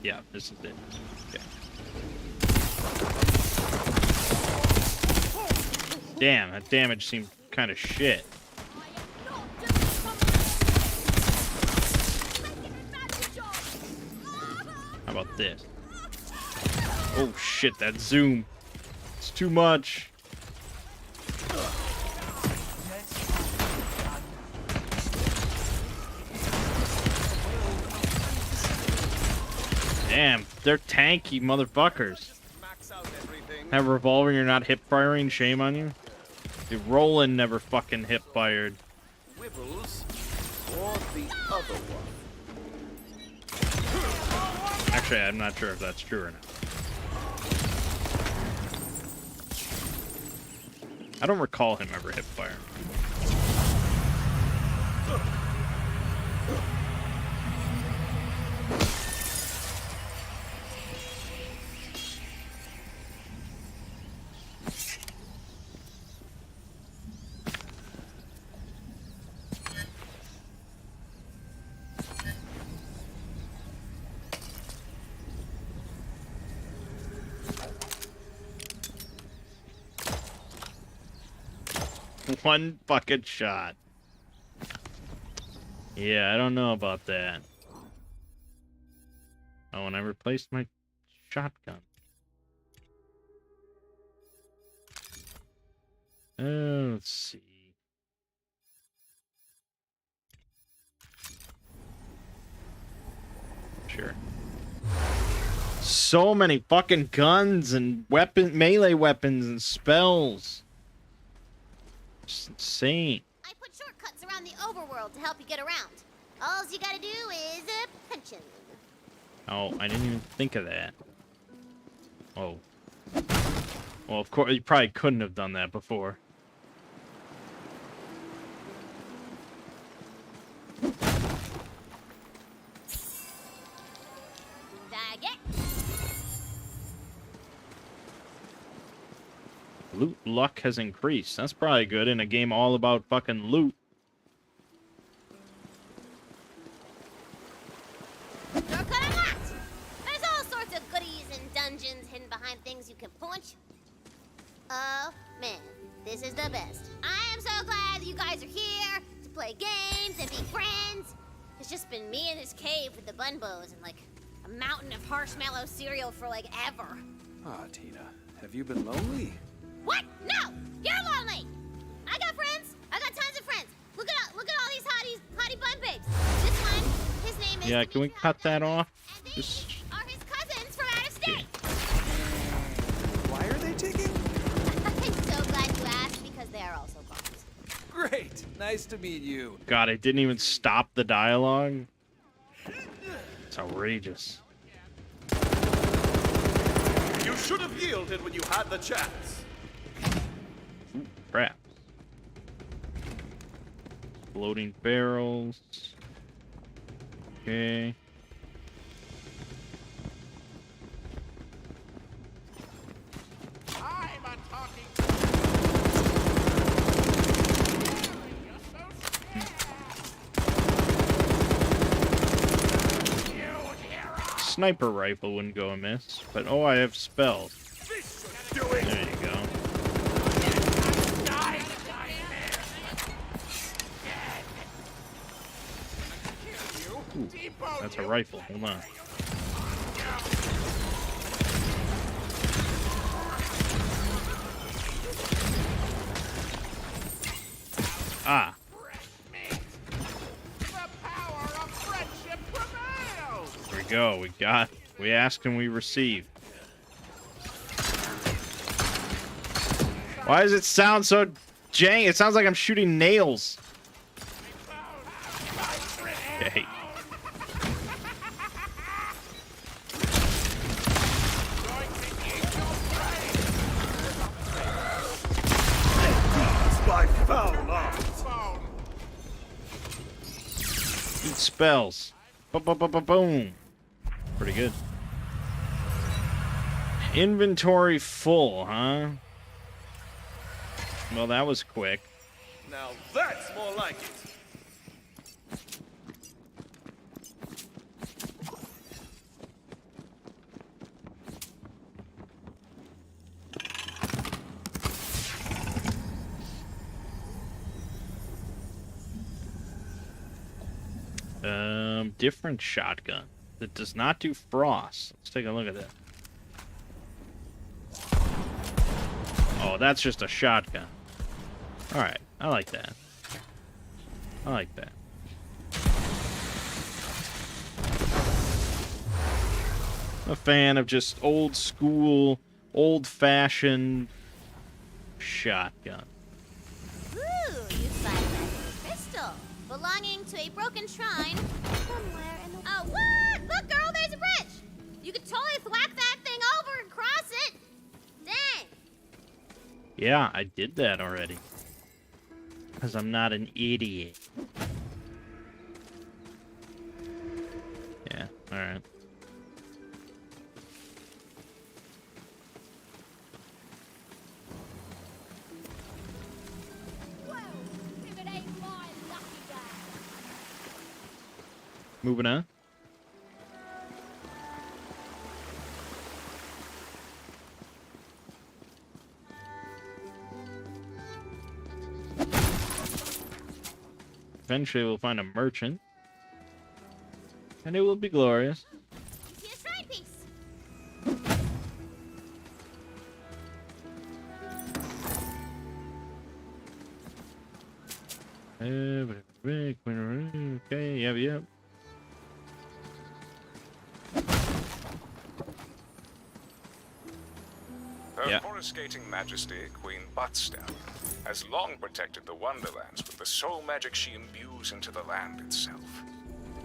Yeah, this is it. Okay. Damn, that damage seemed kind of shit. How about this? Oh shit, that zoom. It's too much. Damn, they're tanky motherfuckers. Have revolving, you're not hip firing, shame on you. The Roland never fucking hip fired. Wibbles or the other one? Actually, I'm not sure if that's true or not. I don't recall him ever hip firing. One fucking shot. Yeah, I don't know about that. Oh, and I replaced my shotgun. Let's see. Sure. So many fucking guns and melee weapons and spells. It's insane. I put shortcuts around the overworld to help you get around. All you gotta do is punch him. Oh, I didn't even think of that. Oh. Well, of course, you probably couldn't have done that before. Loot luck has increased. That's probably good in a game all about fucking loot. Shortcut unlocked! There's all sorts of goodies and dungeons hidden behind things you can punch. Oh, man. This is the best. I am so glad that you guys are here to play games and be friends. It's just been me in this cave with the bunbows and, like, a mountain of marshmallow cereal for, like, ever. Ah, Tina, have you been lonely? What? No! You're lonely! I got friends! I got tons of friends! Look at all these hottie bun babes! This one, his name is... Yeah, can we cut that off? And these are his cousins from out of state! Why are they taking? I'm so glad you asked, because they are also bums. Great! Nice to meet you. God, it didn't even stop the dialogue. It's outrageous. You should have yielded when you had the chance. Crap. Floating barrels. Okay. I'm a talking. Sniper rifle wouldn't go amiss, but oh, I have spells. There you go. Ooh, that's a rifle. Hold on. Ah. There we go. We asked and we received. Why does it sound so jank? It sounds like I'm shooting nails. Okay. By foul arts. Eat spells. Boom. Pretty good. Inventory full, huh? Well, that was quick. Now that's more like it. Different shotgun that does not do frost. Let's take a look at that. Oh, that's just a shotgun. All right, I like that. I like that. I'm a fan of just old school, old-fashioned shotgun. Ooh, you find that crystal belonging to a broken shrine somewhere in the. Oh, what? Look, girl, there's a bridge. You could totally thwack that thing over and cross it. Dang. Yeah, I did that already. Because I'm not an idiot. Yeah, alright. Well, if it ain't my lucky day. Moving on. Eventually we'll find a merchant. And it will be glorious. You see a shrine piece. Okay, yep. Her Yeah. coruscating majesty, Queen Buttstallion, has long protected the Wonderlands with the soul magic she imbues into the land itself.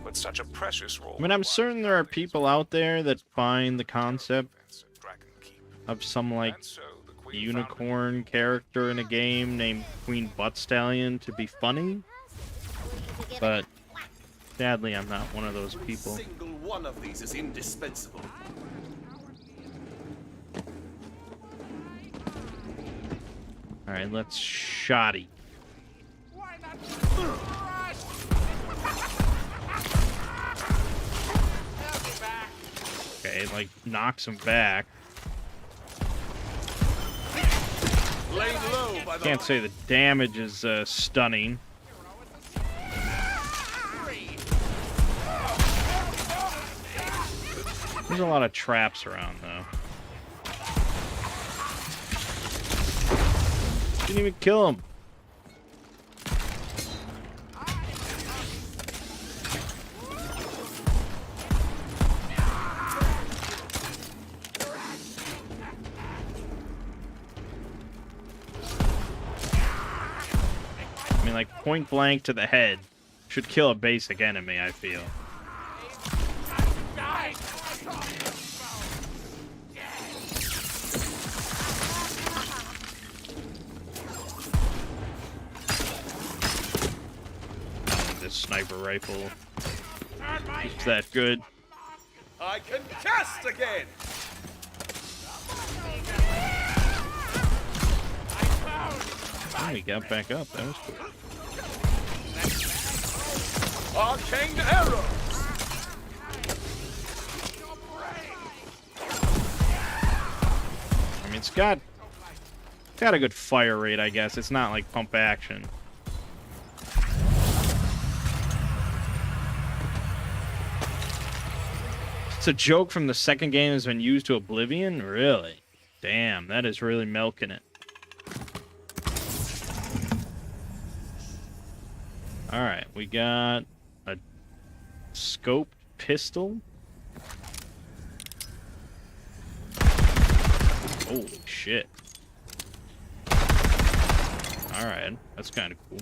But such a precious role. I mean, I'm certain there are people out there that find the concept of some, like, unicorn character in a game named Queen Buttstallion to be funny. But sadly, I'm not one of those people. Single one of these is indispensable. Alright, let's shoddy. Okay, like, knocks him back. Laid low by the Can't say the damage is stunning. There's a lot of traps around, though. Didn't even kill him. I mean, like, point blank to the head should kill a basic enemy, I feel. This sniper rifle is that good. I can cast again. Oh, he got back up. That was cool. Arcane arrow. I mean, it's got a good fire rate, I guess. It's not like pump action. It's a joke from the second game has been used to oblivion? Really? Damn, that is really milking it. Alright, we got a scoped pistol. Holy shit. Alright, that's kind of cool.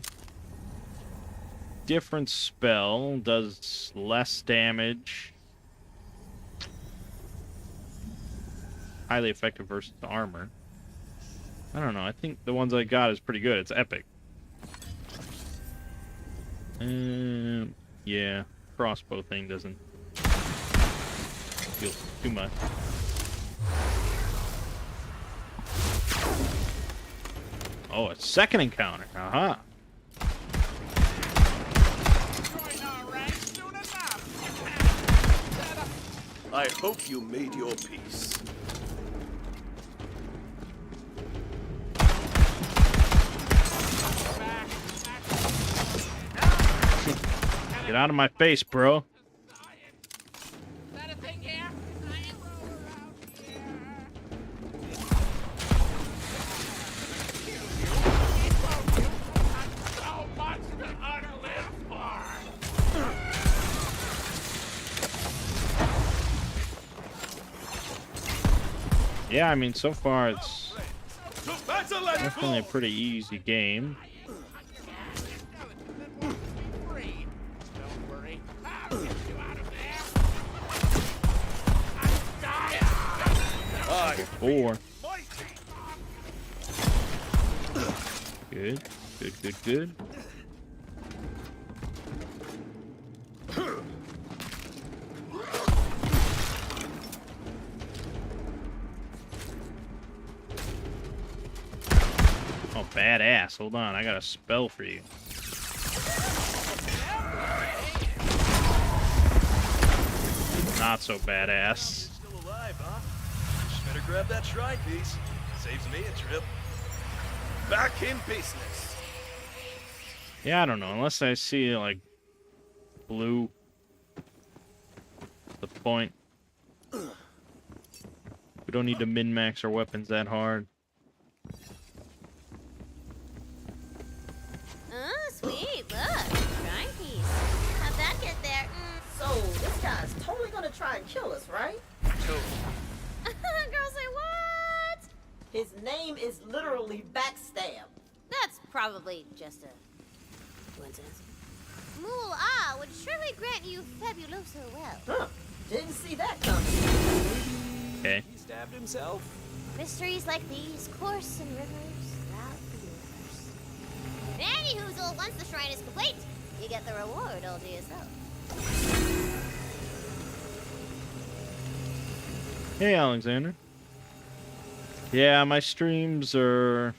Different spell, does less damage. Highly effective versus armor. I don't know, I think the ones I got is pretty good. It's epic. Yeah, crossbow thing doesn't feel too much. Oh, a second encounter. Aha. I hope you made your peace. Get out of my face, bro. Yeah, I mean, so far it's definitely a pretty easy game. Four. Good, good, good, good. Oh, badass. Hold on, I got a spell for you. Not so badass. Still alive, huh? Better grab that shrine piece. Saves me a trip. Back in business. Yeah, I don't know. Unless I see, like, blue. The point. We don't need to min-max our weapons that hard. Oh, sweet. Look. Shrine piece. How'd that get there? So, this guy's totally gonna try and kill us, right? Girls say what? His name is literally Backstab. That's probably just a coincidence. Mool Ah would surely grant you fabuloso well. Huh. Didn't see that coming. Okay. He stabbed himself. Mysteries like these course in rivers throughout the universe. Anywhoozle, once the shrine is complete, you get the reward all to yourself. Hey, Alexander. Yeah, my streams are...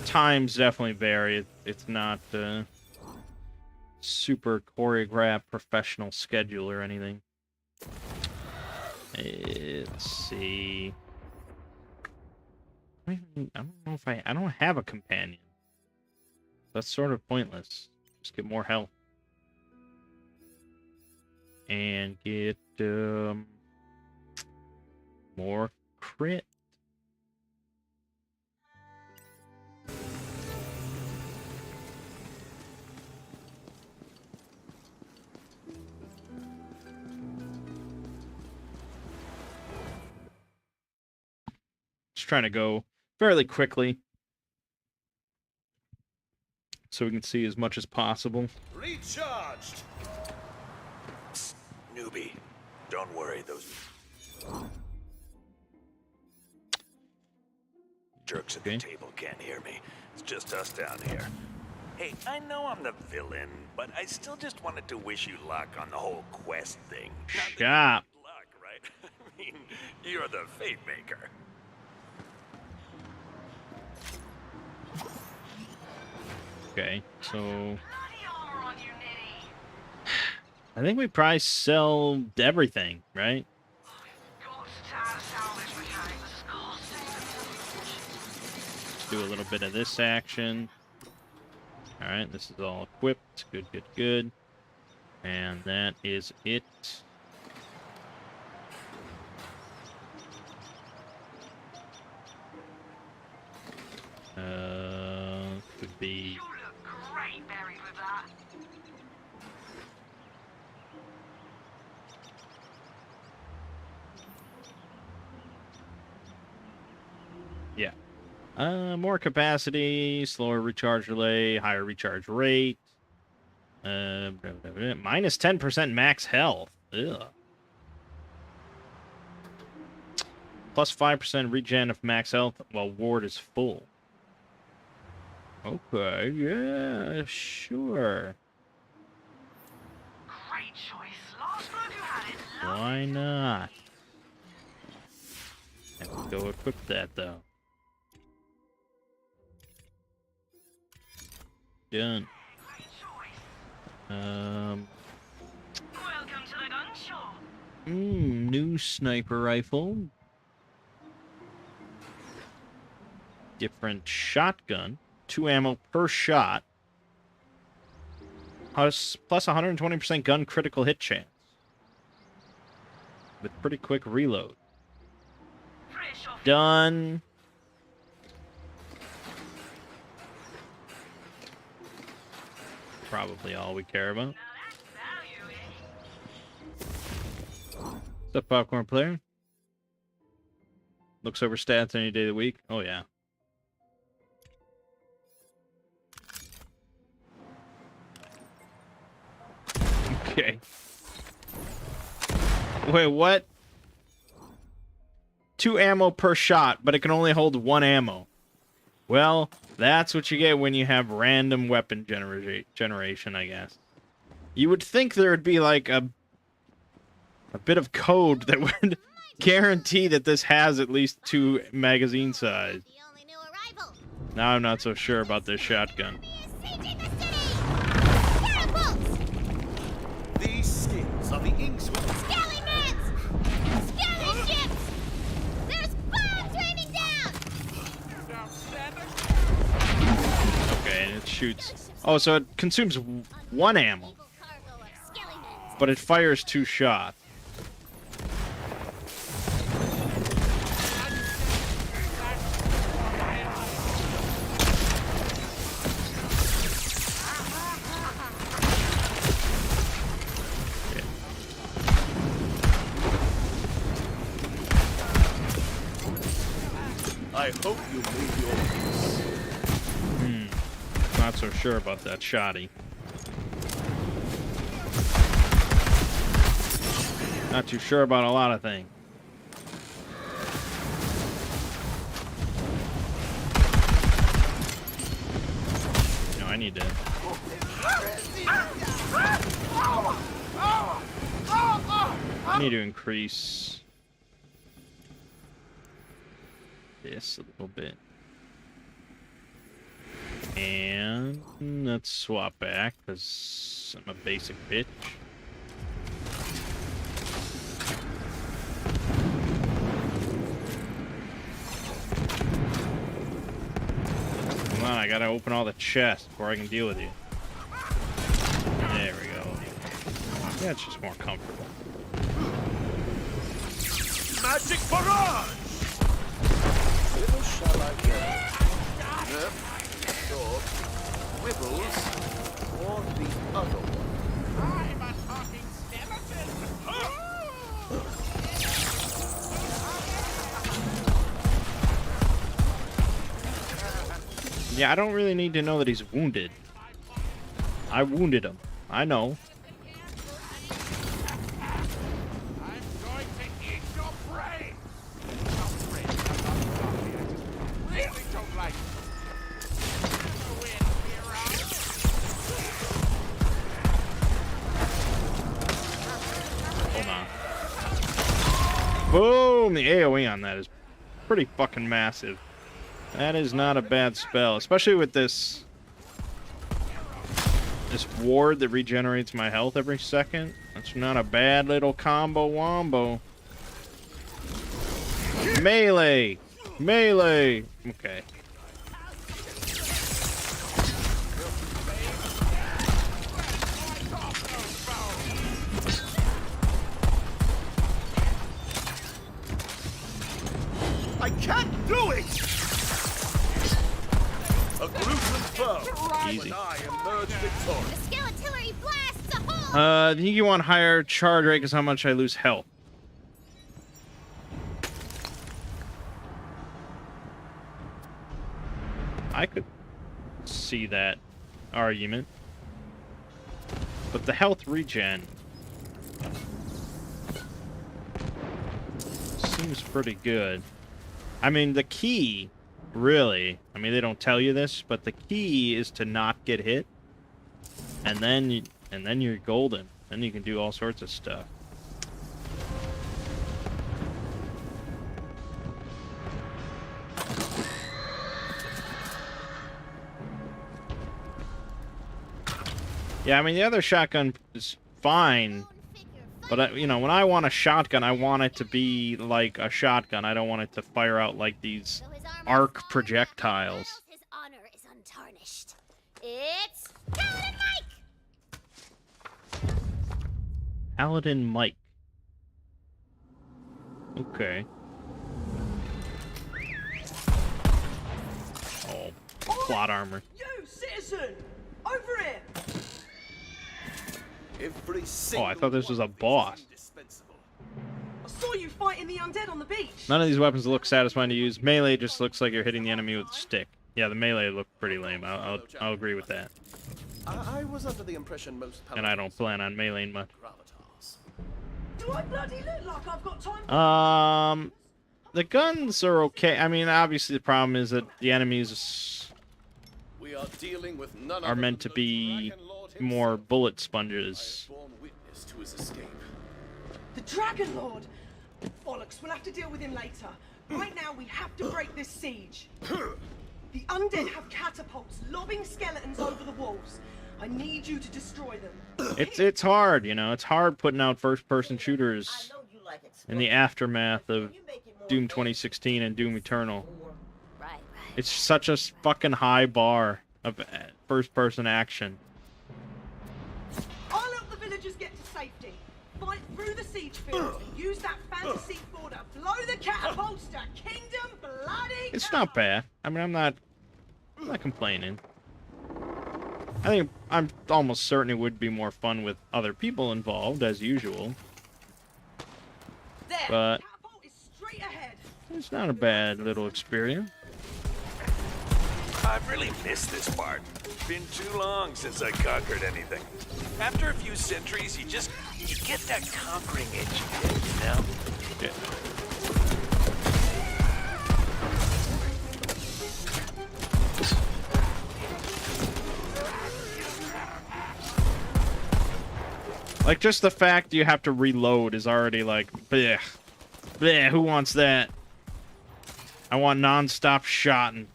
Times definitely vary. It's not super choreographed professional schedule or anything. Let's see. I don't know if I don't have a companion. That's sort of pointless. Just get more health. And get more crit. Just trying to go fairly quickly so we can see as much as possible. Recharged. Psst, newbie. Don't worry, those jerks at the table can't hear me. It's just us down here. Hey, I know I'm the villain, but I still just wanted to wish you luck on the whole quest thing. Shut up. Luck, right? I mean, you're the fate maker. Okay, so I think we probably sell everything, right? Do a little bit of this action. All right, this is all equipped. Good, good, good. And that is it. Could be. Great buried with that. Yeah. More capacity, slower recharge delay, higher recharge rate. Minus 10% max health. Ugh. Plus 5% regen of max health while ward is full. Okay, yeah, sure. Great choice. Last time you had it. Why not? Have to go equip that though. Done. Welcome to the gun show. New sniper rifle. Different shotgun. 2 ammo per shot. Plus 120% gun critical hit chance. With pretty quick reload. Done. Probably all we care about. What's up, popcorn player? Looks over stats any day of the week. Oh, yeah. Okay. Wait, what? 2 ammo per shot, but it can only hold 1 ammo. Well, that's what you get when you have random weapon generation, I guess. You would think there would be like a bit of code that would guarantee that this has at least 2 magazine size. Now I'm not so sure about this shotgun. These skins are the Inkswell. Okay, and it shoots. Oh, so it consumes 1 ammo, but it fires 2 shots. I hope you made your peace. Not so sure about that shotty. Not too sure about a lot of things. No, I need to. I need to increase this a little bit. And let's swap back, because I'm a basic bitch. Come on, I gotta open all the chests before I can deal with you. There we go. Yeah, it's just more comfortable. Magic barrage! Little shall I go? Nerf, sword, wibbles, or the other one? I'm a talking skeleton. Yeah, I don't really need to know that he's wounded. I wounded him. I know. I'm going to eat your brain. Really don't like Hold on. Boom! The AoE on that is pretty fucking massive. That is not a bad spell, especially with this ward that regenerates my health every second. That's not a bad little combo wombo. Melee! Melee! Okay. I can't do it! A gruesome foe. Easy. And I emerge victorious. The skeletary blasts a hole! I think you want higher charge rate because how much I lose health. I could see that argument. But the health regen seems pretty good. I mean, the key, really, I mean, they don't tell you this, but the key is to not get hit. And then you're golden. Then you can do all sorts of stuff. Yeah, I mean, the other shotgun is fine, but, you know, when I want a shotgun, I want it to be like a shotgun. I don't want it to fire out like these arc projectiles. His honor is untarnished. It's Paladin Mike! Paladin Mike. Okay. Oh, plot armor. You, citizen! Over here! Oh, I thought this was a boss. I saw you fighting the undead on the beach. None of these weapons look satisfying to use. Melee just looks like you're hitting the enemy with a stick. Yeah, the melee looked pretty lame. I'll agree with that. I was under the impression most And I don't plan on meleeing much. Do I bloody look like I've got time? The guns are okay. I mean, obviously the problem is that the enemies We are dealing with none are meant to be more bullet sponges. to his escape. The Dragon Lord! Bollocks, we'll have to deal with him later. Right now, we have to break this siege. The undead have catapults lobbing skeletons over the walls. I need you to destroy them. It's hard, you know. It's hard putting out first-person shooters in the aftermath of Doom 2016 and Doom Eternal. It's such a fucking high bar of first-person action. I'll help the villagers get to safety. Fight through the siege fields and use that fantasy for to blow the catapults to Kingdom Bloody. It's not bad. I mean, I'm not complaining. I think I'm almost certain it would be more fun with other people involved, as usual. There, But catapult is straight ahead. it's not a bad little experience. I've really missed this part. Been too long since I conquered anything. After a few centuries, you get that conquering itch again, you know? Yeah. Like, just the fact you have to reload is already like, bleh. Bleh, who wants that? I want non-stop shotting.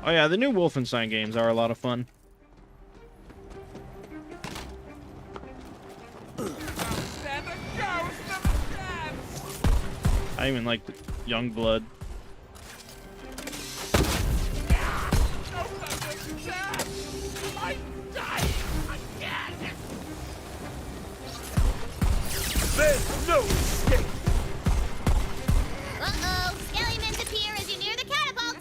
Oh yeah, the new Wolfenstein games are a lot of fun. I even like Youngblood. There's no escape! Uh-oh! Skelliemans appear as you near the catapult!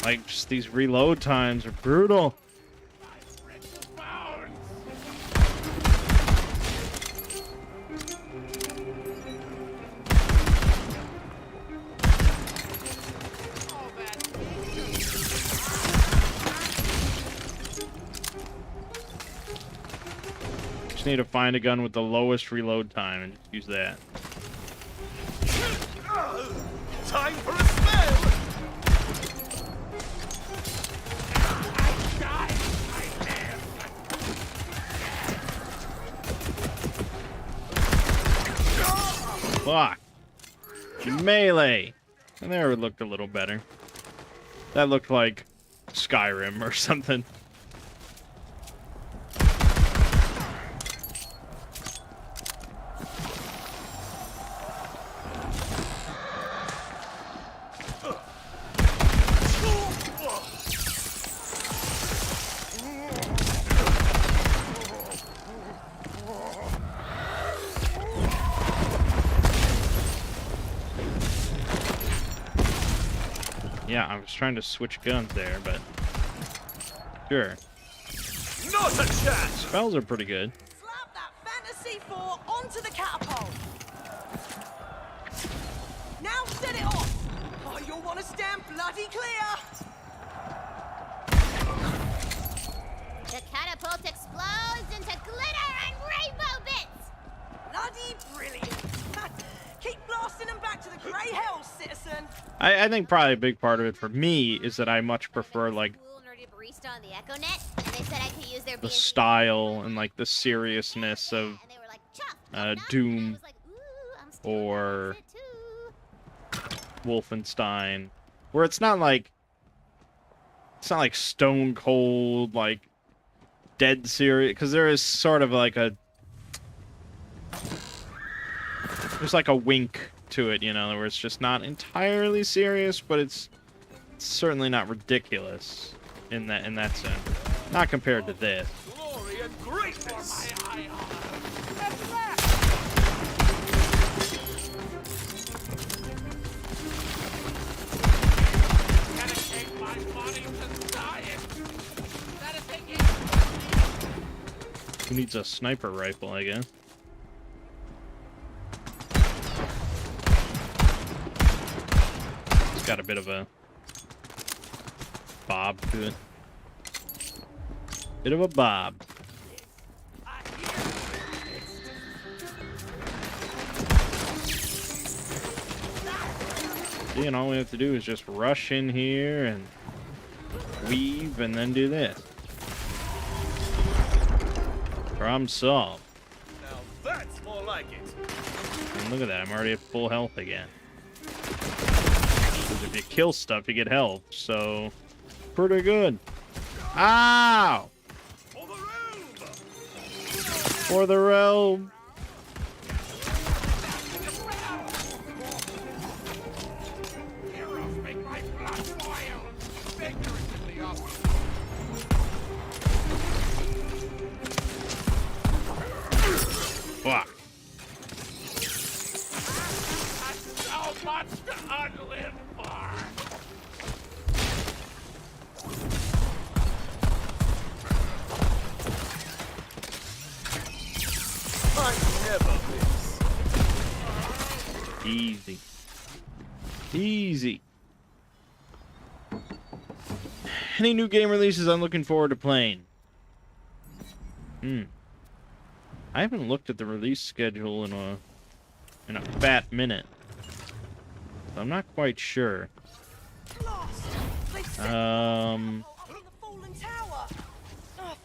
Like, just these reload times are brutal. Just need to find a gun with the lowest reload time and just use that. Time for a spell! Fuck. Melee. And there it looked a little better. That looked like Skyrim or something. Yeah, I was trying to switch guns there, but sure. Not a chance! Spells are pretty good. Slap that fantasy 4 onto the catapult. Now set it off. Oh, you'll want to stand bloody clear. The catapult explodes into glitter and rainbow bits! Bloody brilliant. Keep blasting them back to the grey hells, citizen. I think probably a big part of it for me is that I much prefer like Cool nerdy barista on the EchoNet, and they said I could use their the BNC style and like the seriousness of and they were like, "Chuff, come down." Doom And I was like, "Ooh, I'm stealing or that outfit too." Wolfenstein, where it's not like stone cold like dead serious, because there is sort of like there's like a wink to it, you know, where it's just not entirely serious, but it's certainly not ridiculous in that sense. Not compared to this. Glory and greatness! Who needs a sniper rifle, I guess? It's got a bit of a bob to it. Bit of a bob. See, and all we have to do is just rush in here and weave and then do this. Problem solved. Now that's more like it. And look at that, I'm already at full health again. Because if you kill stuff, you get health, so pretty good. Ow! For the realm! Fuck. So much to unlive for. I never miss. Easy. Easy. Any new game releases I'm looking forward to playing? I haven't looked at the release schedule in a fat minute. So I'm not quite sure. Blast. They've set the fallen tower.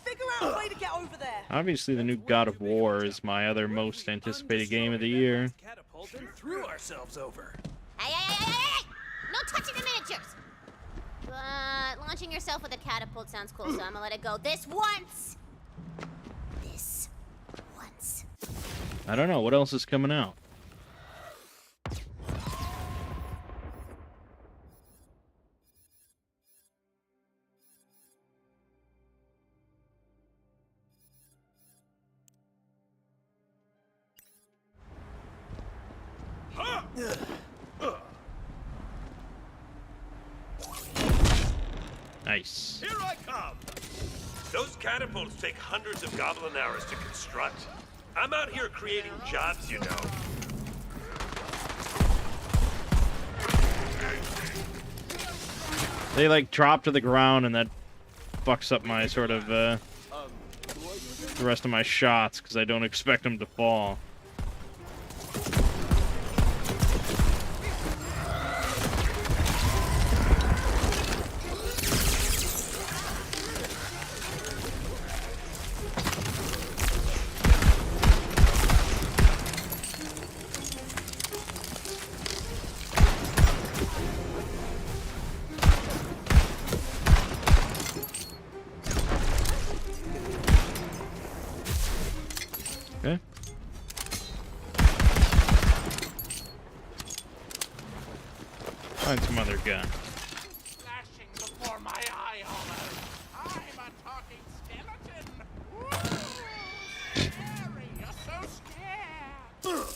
Figure out a way to get over there. Obviously, the new God of War is my other most anticipated game of the year. Catapult and threw ourselves over. Hey! No touching the miniatures! But launching yourself with a catapult sounds cool, so I'm gonna let it go this once! This once. I don't know. What else is coming out? Nice. Here I come! Those catapults take hundreds of goblin hours to construct. I'm out here creating jobs, you know. They like drop to the ground and that fucks up my sort of the rest of my shots because I don't expect them to fall. Okay. Find some other gun. Flashing before my eye almost. I'm a talking skeleton. Woo! Scary, you're so scared.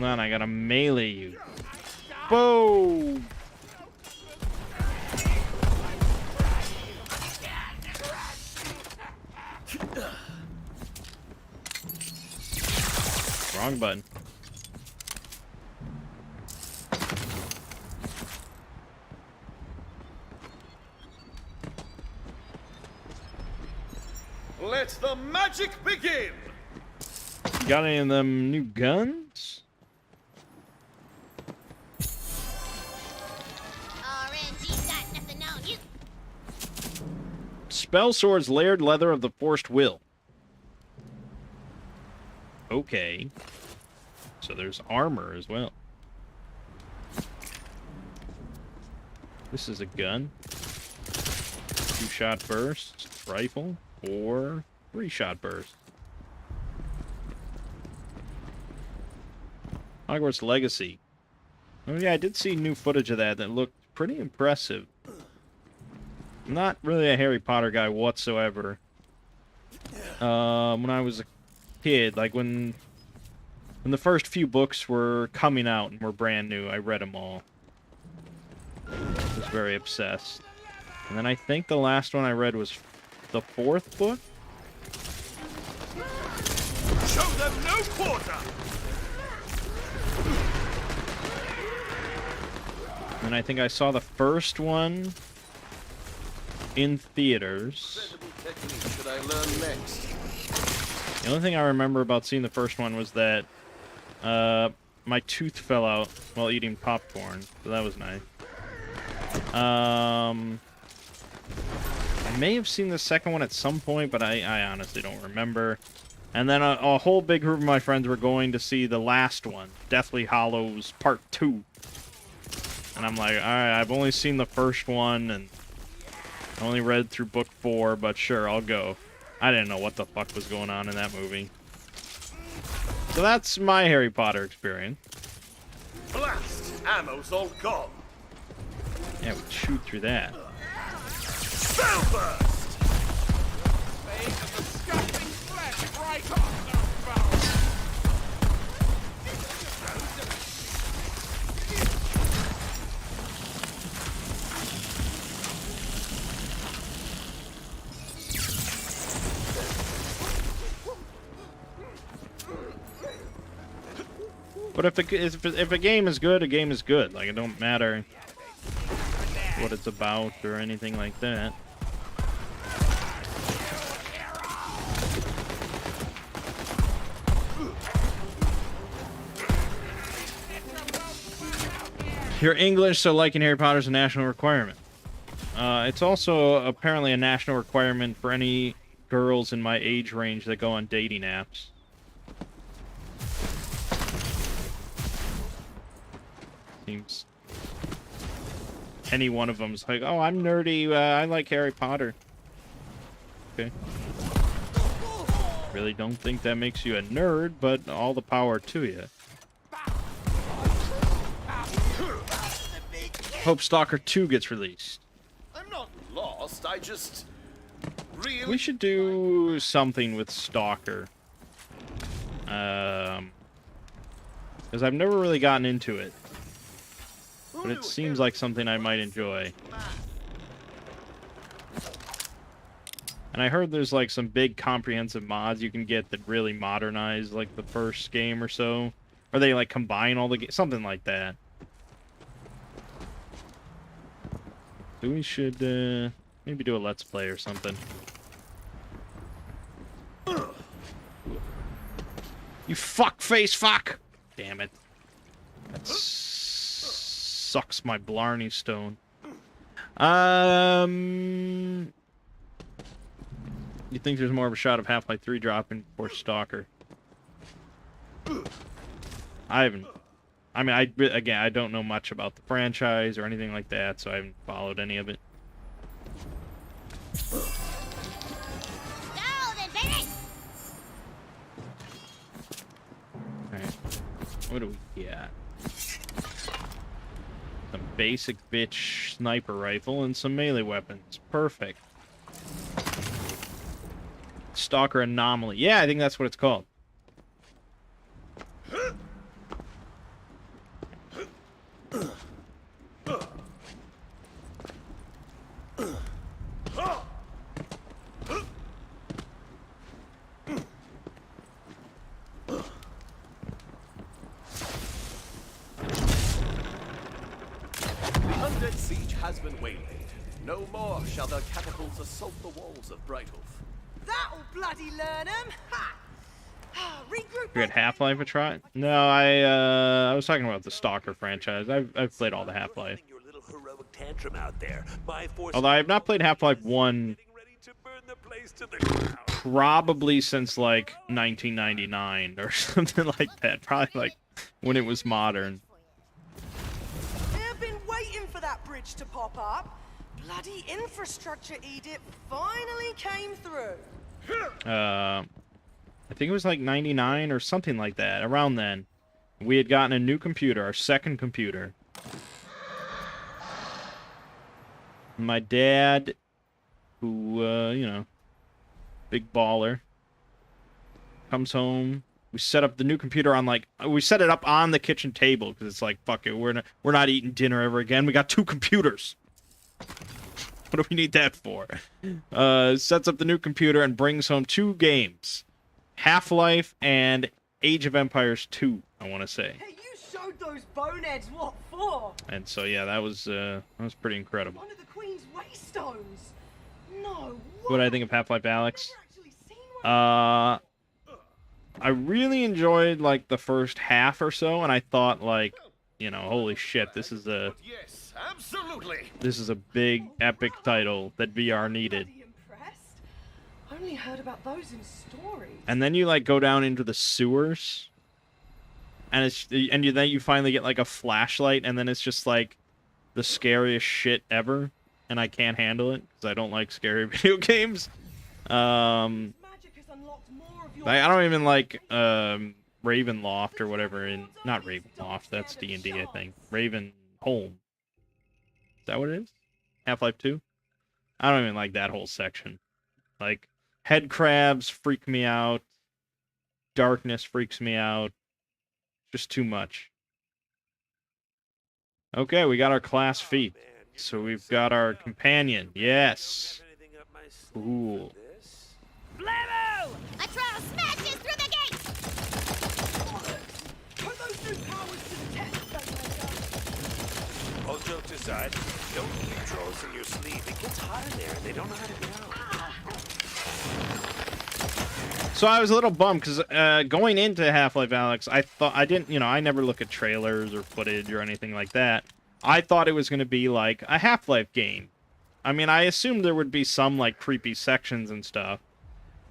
on, I gotta melee you. Boom! Wrong button. Let the magic begin! You got any of them new guns? RNG's got nothing on you. Spell swords, layered leather of the forced will. Okay. So there's armor as well. This is a gun. 2-shot burst, rifle, or 3-shot burst. Hogwarts Legacy. Oh yeah, I did see new footage of that looked pretty impressive. I'm not really a Harry Potter guy whatsoever. When I was a kid, like when the first few books were coming out and were brand new, I read them all. I was very obsessed. And then I think the last one I read was the 4th book? Show them no quarter! And I think I saw the first one in theaters. Should I learn next? The only thing I remember about seeing the first one was that my tooth fell out while eating popcorn, so that was nice. I may have seen the second one at some point, but I honestly don't remember. And then a whole big group of my friends were going to see the last one, Deathly Hallows Part 2. And I'm like, alright, I've only seen the first one, and I only read through book 4, but sure, I'll go. I didn't know what the fuck was going on in that movie. So that's my Harry Potter experience. Blast! Ammo's all gone. Yeah, we shoot through that. Spellburst! But if a game is good, a game is good. Like, it don't matter what it's about or anything like that. You're English, so liking Harry Potter is a national requirement. It's also apparently a national requirement for any girls in my age range that go on dating apps. Seems any one of them's like, oh, I'm nerdy, I like Harry Potter. Okay. Really don't think that makes you a nerd, but all the power to you. Hope Stalker 2 gets released. I'm not lost, I just really... We should do something with Stalker. Because I've never really gotten into it. But it seems like something I might enjoy. And I heard there's like some big comprehensive mods you can get that really modernize like the first game or so. Or they like combine all the games, something like that. So we should maybe do a let's play or something. You fuckface fuck! Damn it. That sucks my Blarney stone. You think there's more of a shot of Half-Life 3 dropping for Stalker? I haven't. I mean, again, I don't know much about the franchise or anything like that, so I haven't followed any of it. Alright. What do we got? Some basic bitch sniper rifle and some melee weapons. Perfect. Stalker Anomaly. Yeah, I think that's what it's called. Undead siege has been waylaid. No more shall their catapults assault the walls of Brighthoof. That'll bloody learn 'em. Ha! Regroup. You had Half-Life a try? No, I was talking about the Stalker franchise. I've played all the Half-Life. Your little heroic tantrum out there. My force Although I have not played Half-Life 1 ready to burn the place to the ground. probably since like 1999 or something like that. Probably like when it was modern. I've been waiting for that bridge to pop up. Bloody infrastructure edict finally came through. I think it was like 99 or something like that. Around then, we had gotten a new computer, our second computer. My dad, who, you know, big baller, comes home. We set up the new computer on, like, we set it up on the kitchen table because it's like, fuck it, we're not eating dinner ever again. We got 2 computers. What do we need that for? Sets up the new computer and brings home 2 games. Half-Life and Age of Empires 2, I want to say. Hey, you showed those boneheads what for? And so, yeah, that was pretty incredible. One of the Queen's Waystones. No. What do I think of Half-Life Alex? Never actually seen one. I really enjoyed, like, the first half or so, and I thought, like, you know, holy shit, this is a big, epic title that VR needed. Bloody impressed. Only heard about those in stories. And then you, like, go down into the sewers, and then you finally get, like, a flashlight, and then it's just, like, the scariest shit ever, and I can't handle it, because I don't like scary video games. Magic has unlocked more of your I don't even like, Ravenloft or whatever, not Ravenloft, that's D&D, I think. Ravenholm. Is that what it is? Half-Life 2? I don't even like that whole section. Like, head crabs freak me out. Darkness freaks me out. Just too much. Okay, we got our class feat. So we've got our companion. Yes. Cool. A trial smashes through the gate! Put those new powers to the test, Thundermaker. All jokes aside, don't keep trolls in your sleeve. It gets hot in there and they don't know how to get out. So I was a little bummed because going into Half-Life Alex, I thought I never look at trailers or footage or anything like that. I thought it was going to be like a Half-Life game. I mean, I assumed there would be some like creepy sections and stuff,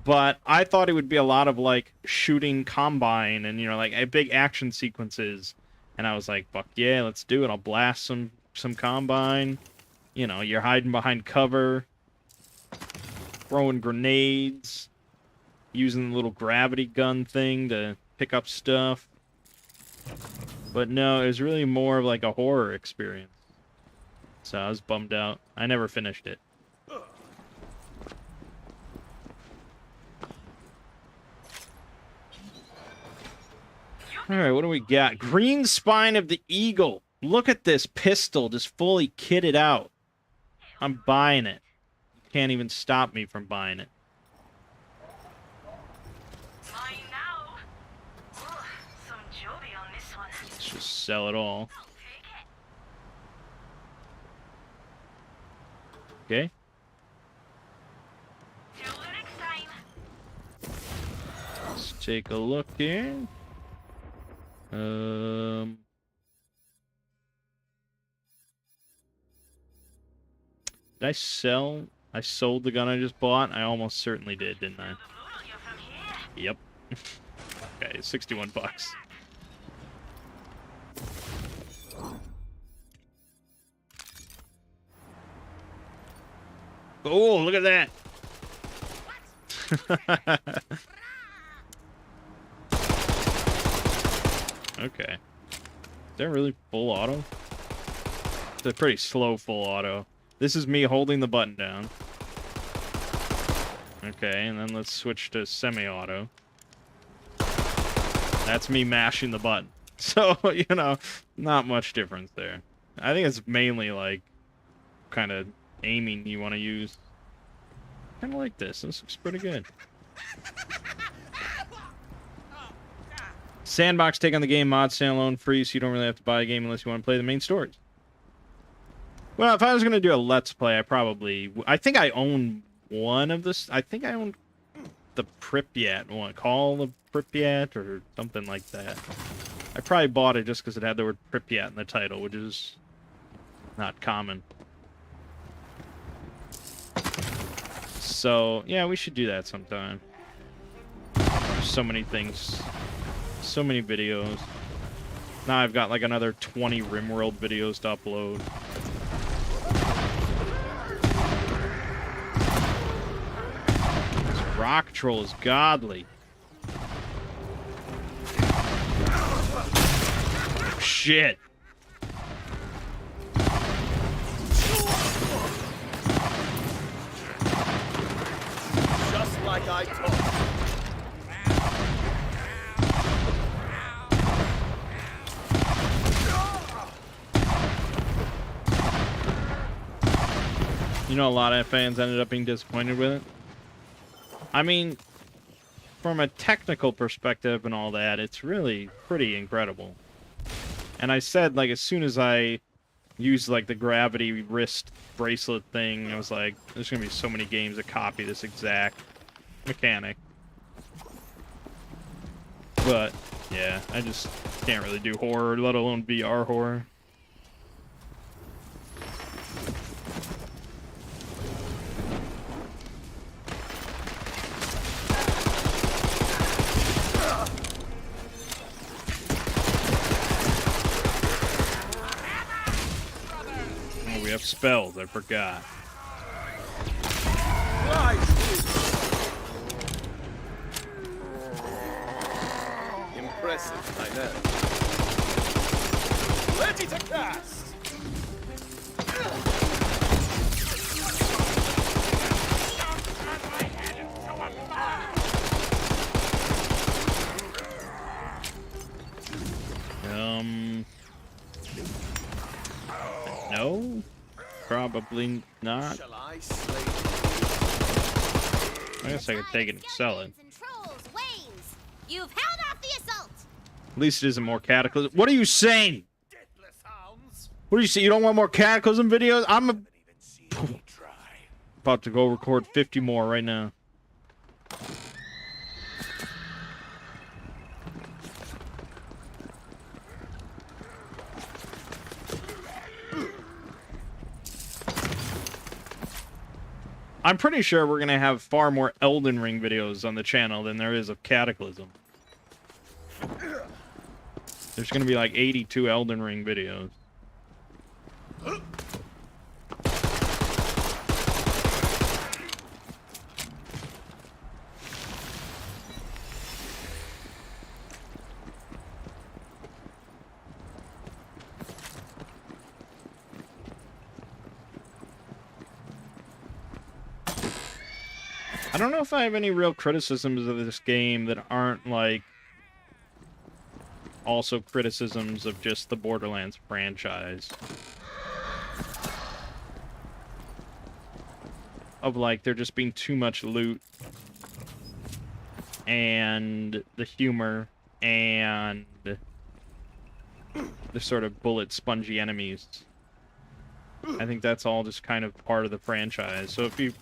but I thought it would be a lot of like shooting Combine and like big action sequences. And I was like, fuck yeah, let's do it. I'll blast some Combine. You're hiding behind cover, throwing grenades, using the little gravity gun thing to pick up stuff. But no, it was really more of like a horror experience. So I was bummed out. I never finished it. Alright, what do we got? Green Spine of the Eagle. Look at this pistol, just fully kitted out. I'm buying it. You can't even stop me from buying it. Let's just sell it all. Okay. Let's take a look here. Did I sell? I sold the gun I just bought? I almost certainly did, didn't I? Yep. Okay, 61 bucks. Oh, look at that. Okay. Is that really full auto? It's a pretty slow full auto. This is me holding the button down. Okay, and then let's switch to semi-auto. That's me mashing the button. So, not much difference there. I think it's mainly like kind of aiming you want to use. Kind of like this. This looks pretty good. Sandbox, take on the game, mod, standalone, free, so you don't really have to buy a game unless you want to play the main stories. Well, if I was gonna do a Let's Play, I think I own one of this. I think I own the Pripyat one. Call of Pripyat or something like that. I probably bought it just because it had the word Pripyat in the title, which is not common. So, yeah, we should do that sometime. There's so many things. So many videos. Now I've got like another 20 RimWorld videos to upload. This rock troll is godly. Shit. Just like I told. You know, a lot of fans ended up being disappointed with it. I mean, from a technical perspective and all that, it's really pretty incredible. And I said, like, as soon as I used, like, the gravity wrist bracelet thing, I was like, there's gonna be so many games that copy this exact mechanic. But, yeah, I just can't really do horror, let alone VR horror. We have spells, I forgot. Impressive, I know. Ready to cast! No? Probably not. Shall I slay? I guess I could take it and sell it. You've held off the assault. At least it isn't more Cataclysm. What are you saying? What do you say? You don't want more Cataclysm videos? I'm about to go record 50 more right now. I'm pretty sure we're going to have far more Elden Ring videos on the channel than there is of Cataclysm. There's going to be like 82 Elden Ring videos. I don't know if I have any real criticisms of this game that aren't, like, also criticisms of just the Borderlands franchise. Of, like, there just being too much loot. And the humor. And the sort of bullet spongy enemies. I think that's all just kind of part of the franchise. So if you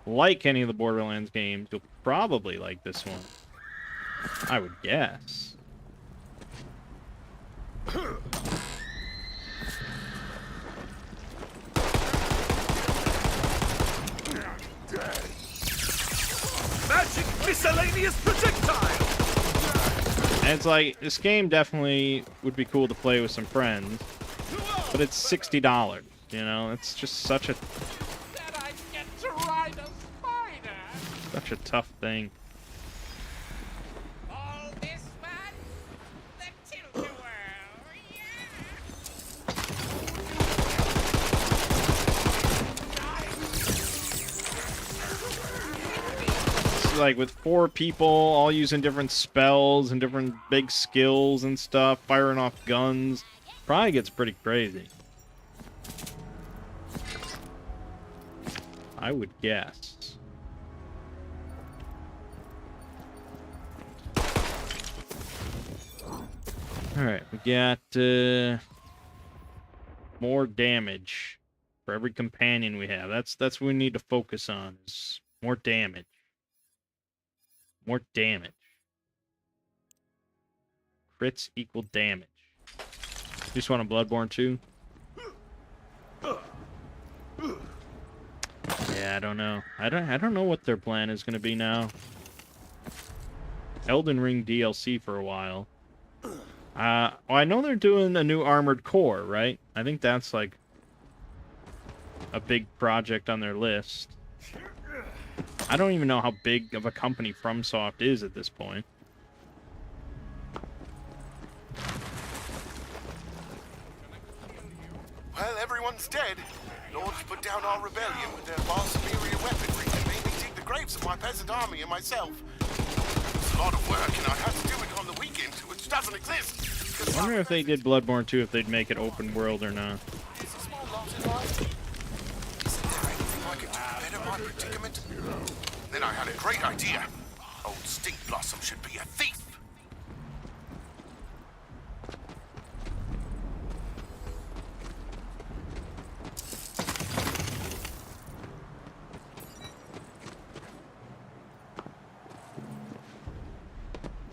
like any of the Borderlands games, you'll probably like this one. I would guess. Magic miscellaneous projectile! And it's like, this game definitely would be cool to play with some friends. But it's $60, you know? It's just such a... Such a tough thing. All this fun? The Tilt-A-Whirl, It's like with 4 people, all using different spells and different big skills and stuff, firing off guns. Probably gets pretty crazy. I would guess. Alright, we got, more damage for every companion we have. That's what we need to focus on, is more damage. More damage. Crits equal damage. You just want a Bloodborne 2? Yeah, I don't know. I don't know what their plan is going to be now. Elden Ring DLC for a while. Well, I know they're doing a new Armored Core, right? I think that's like a big project on their list. I don't even know how big of a company FromSoft is at this point. Well, everyone's dead. Lords put down our rebellion with their far superior weaponry and made me dig the graves of my peasant army and myself. It's a lot of work, and I had to do it on the weekend, which doesn't exist. I wonder if they did Bloodborne 2, if they'd make it open world or not. It's a small lot in life. Isn't there anything I could do to better my predicament? Then I had a great idea. Old Stink Blossom should be a thief.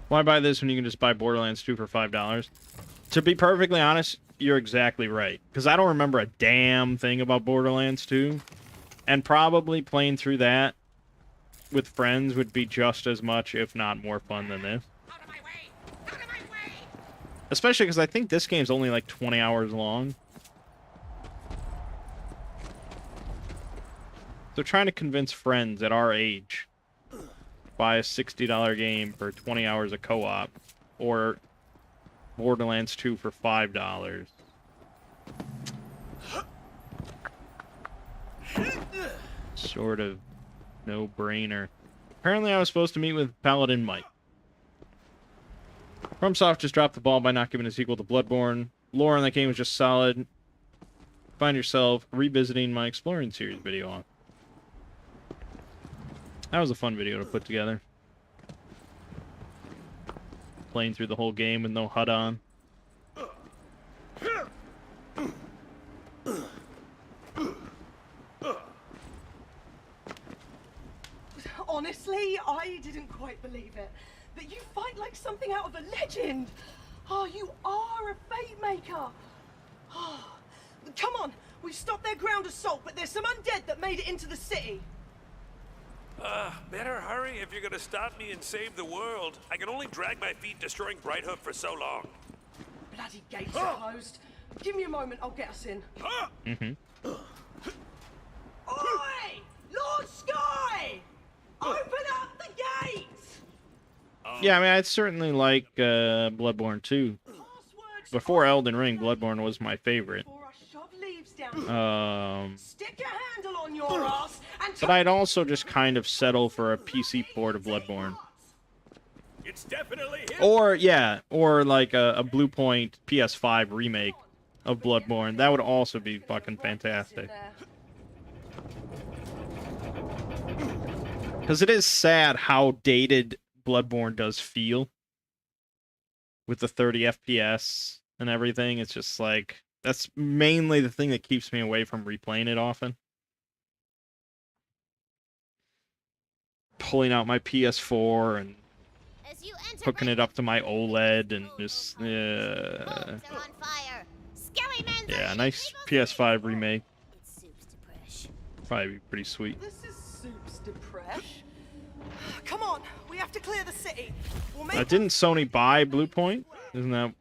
Why buy this when you can just buy Borderlands 2 for $5? To be perfectly honest, you're exactly right. Because I don't remember a damn thing about Borderlands 2. And probably playing through that with friends would be just as much, if not more fun than this. Especially because I think this game's only like 20 hours long. So trying to convince friends at our age, buy a $60 game for 20 hours of co-op, or Borderlands 2 for $5. Sort of no-brainer. Apparently I was supposed to meet with Paladin Mike. FromSoft just dropped the ball by not giving a sequel to Bloodborne. Lore in that game was just solid. Find yourself revisiting my Exploring series video on. That was a fun video to put together. Playing through the whole game with no HUD on. Honestly, I didn't quite believe it. That you fight like something out of a legend. Oh, you are a fate maker. Oh, come on, we've stopped their ground assault, but there's some undead that made it into the city. Better hurry if you're gonna stop me and save the world. I can only drag my feet destroying Brighthoof for so long. Bloody gates are closed. Give me a moment, I'll get us in. Oi! Lord Sky! Open up the gates! Yeah, I mean, I'd certainly like Bloodborne 2. Before Elden Ring, Bloodborne was my favorite. Stick a handle on your ass and But I'd also just kind of settle for a PC port of Bloodborne. It's definitely him. Or, yeah, or like a Blue Point PS5 remake of Bloodborne. That would also be fucking fantastic. Because it is sad how dated Bloodborne does feel. With the 30 FPS and everything. It's just like, that's mainly the thing that keeps me away from replaying it often. Pulling out my PS4 and hooking it up to my OLED and just, yeah, nice PS5 remake. Probably be pretty sweet. This is Soup's Depresh. Come on, we have to clear the city. We'll make Didn't Sony buy Blue Point? Isn't that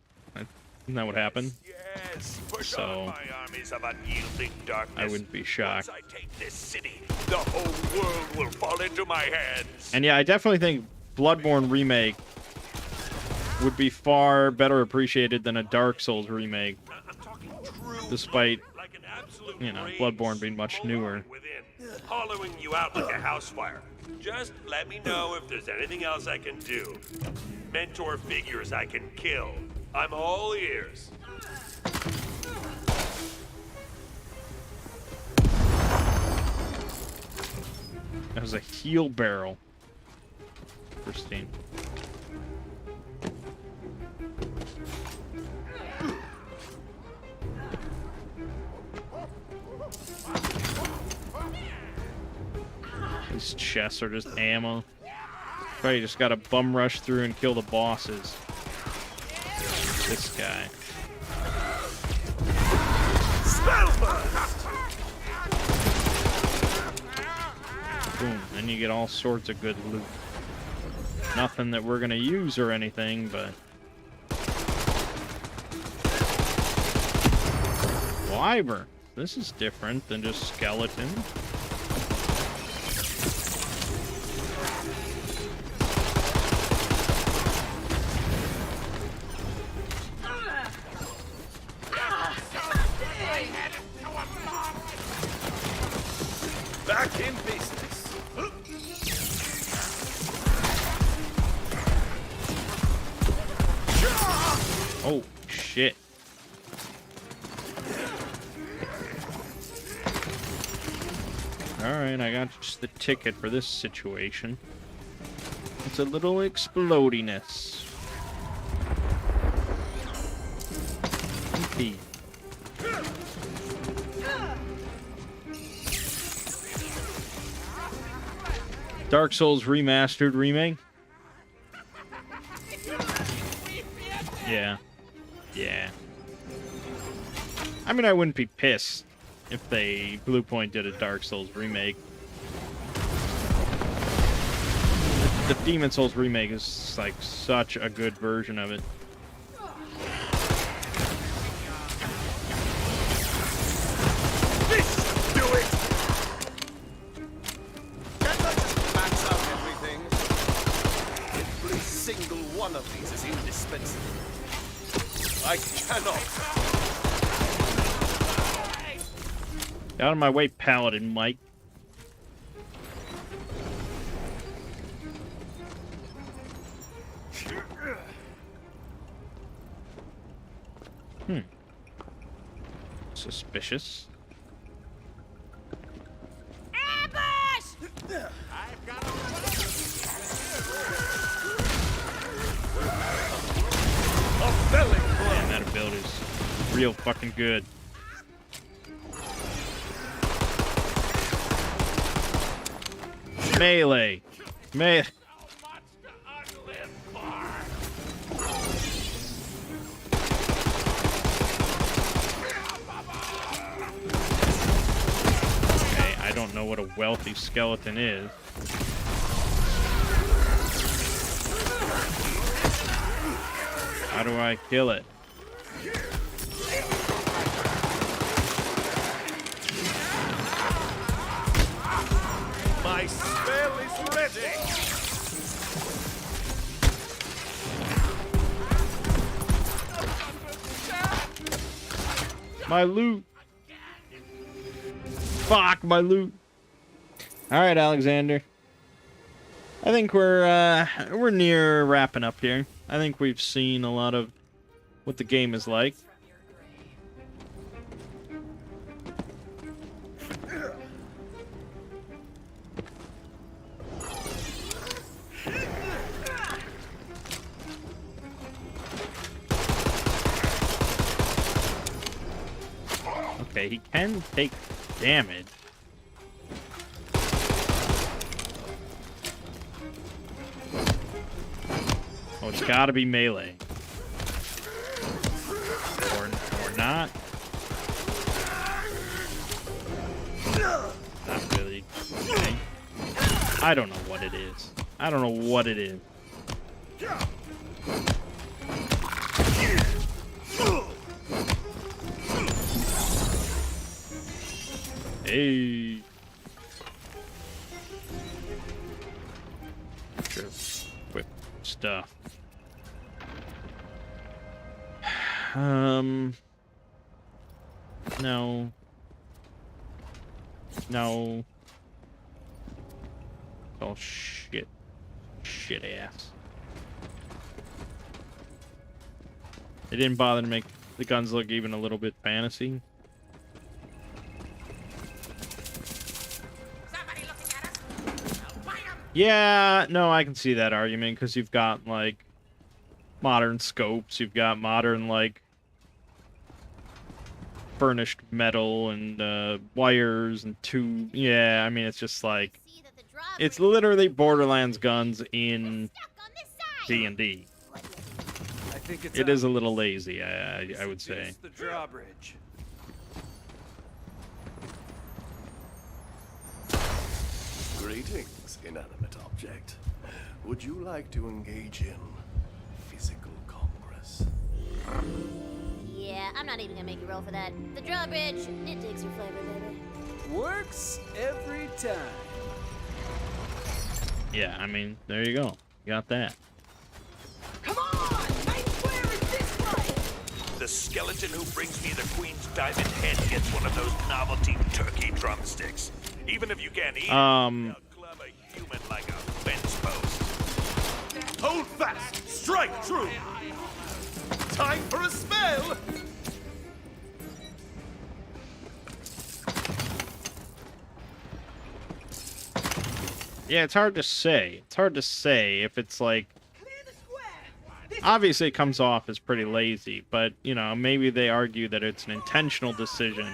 what happened? Yes, push So, on my armies of unyielding darkness. I wouldn't be shocked. Once I take this city, the whole world will fall into my hands. And yeah, I definitely think Bloodborne remake would be far better appreciated than a Dark Souls remake. Despite, you know, Bloodborne being much newer. Hollowing you out like a house fire. Just let me know if there's anything else I can do. Mentor figures I can kill. I'm all ears. That was a heal barrel. Pristine. these chests are just ammo. Probably just gotta bum rush through and kill the bosses. This guy. Boom. Then you get all sorts of good loot. Nothing that we're gonna use or anything, but... Wyvern. This is different than just skeleton. Back in business. Oh, shit. Alright, I got just the ticket for this situation. It's a little explodiness. Okay. Dark Souls Remastered remake? Yeah. Yeah. I mean, I wouldn't be pissed if they Blue Point did a Dark Souls remake. The Demon Souls remake is like such a good version of it. This do it. Can't I just max out everything? Every single one of these is indispensable. I cannot. Out of my way, Paladin Mike. Suspicious. Ambush! Man, that ability is real fucking good. Melee. Melee. Okay, I don't know what a wealthy skeleton is. How do I kill it? My spell is ready. My loot. Fuck my loot. All right, Alexander. I think we're near wrapping up here. I think we've seen a lot of what the game is like. Okay, he can take damage. Oh, it's gotta be melee. Or not. Not really. Okay. I don't know what it is. I don't know what it is. Hey. Sure. Whip stuff. No. No. Oh, shit. Shit ass. They didn't bother to make the guns look even a little bit fantasy. Yeah, no, I can see that argument, because you've got, like, modern scopes, you've got modern, like, burnished metal and wires and tube. Yeah, I mean, it's just like It's literally Borderlands guns in D&D. I think it's It is a little lazy, I would say. the drawbridge. Greetings, inanimate object. Would you like to engage in physical congress? Yeah, I'm not even gonna make you roll for that. The drawbridge, it digs your flavor, baby. Works every time. Yeah, I mean, there you go. You got that. Come on! Main square is this way! The skeleton who brings me the Queen's diamond head gets one of those novelty turkey drumsticks. Even if you can't eat it, they'll club a human like a fence post. Hold fast! Strike true! Time for a spell! Yeah, it's hard to say. It's hard to say if it's like... Obviously, it comes off as pretty lazy, but, you know, maybe they argue that it's an intentional decision.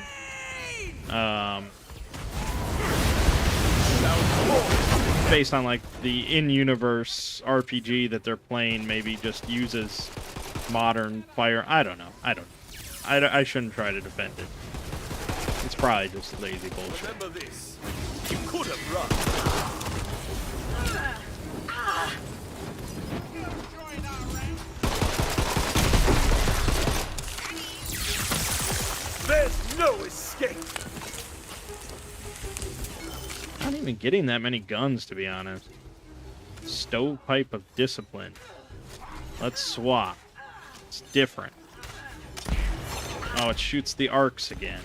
Based on, like, the in-universe RPG that they're playing, maybe just uses modern fire... I don't know. I shouldn't try to defend it. It's probably just lazy bullshit. Remember this. You could have run. There's no escape. Not even getting that many guns, to be honest. Stovepipe of Discipline. Let's swap. It's different. Oh, it shoots the arcs again.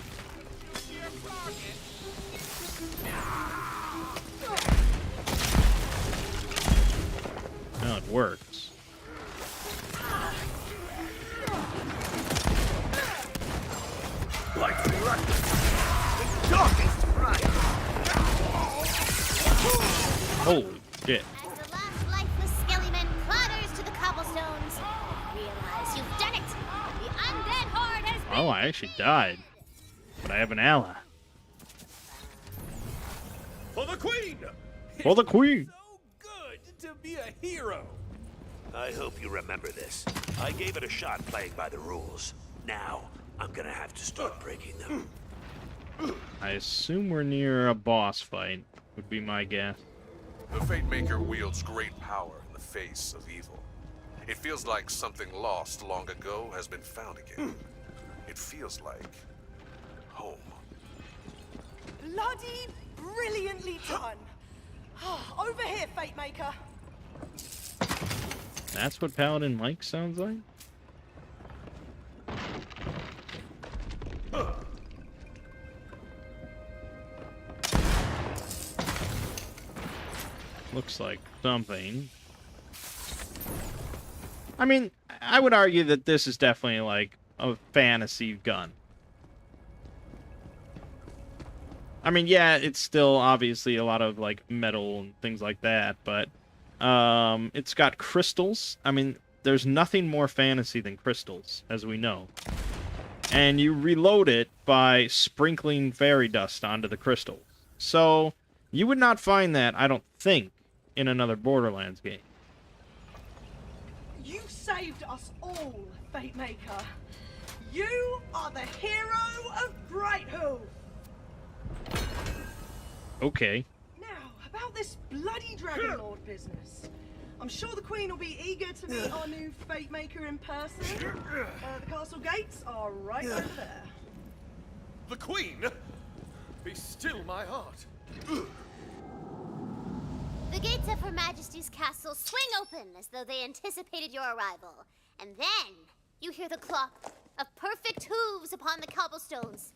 No, it works. Like the darkest bright. Holy shit. As the last lifeless skellyman clatters to the cobblestones, realize you've done it! The undead horde has been... Oh, I actually died. But I have an ally. For the Queen! For the Queen! So good to be a hero. I hope you remember this. I gave it a shot playing by the rules. Now, I'm gonna have to start breaking them. I assume we're near a boss fight, would be my guess. The Fate Maker wields great power in the face of evil. It feels like something lost long ago has been found again. It feels like home. Bloody brilliantly done. Over here, Fate Maker. That's what Paladin Mike sounds like? Looks like something. I mean, I would argue that this is definitely like a fantasy gun. I mean, yeah, it's still obviously a lot of like metal and things like that, but it's got crystals. I mean, there's nothing more fantasy than crystals, as we know. And you reload it by sprinkling fairy dust onto the crystals. So, you would not find that, I don't think, in another Borderlands game. You saved us all, Fate Maker. You are the hero of Brighthoof. Okay. Now, about this bloody Dragon Lord business. I'm sure the Queen will be eager to meet our new Fate Maker in person. The castle gates are right over there. The Queen? Be still my heart. The gates of Her Majesty's castle swing open as though they anticipated your arrival. And then you hear the clop of perfect hooves upon the cobblestones.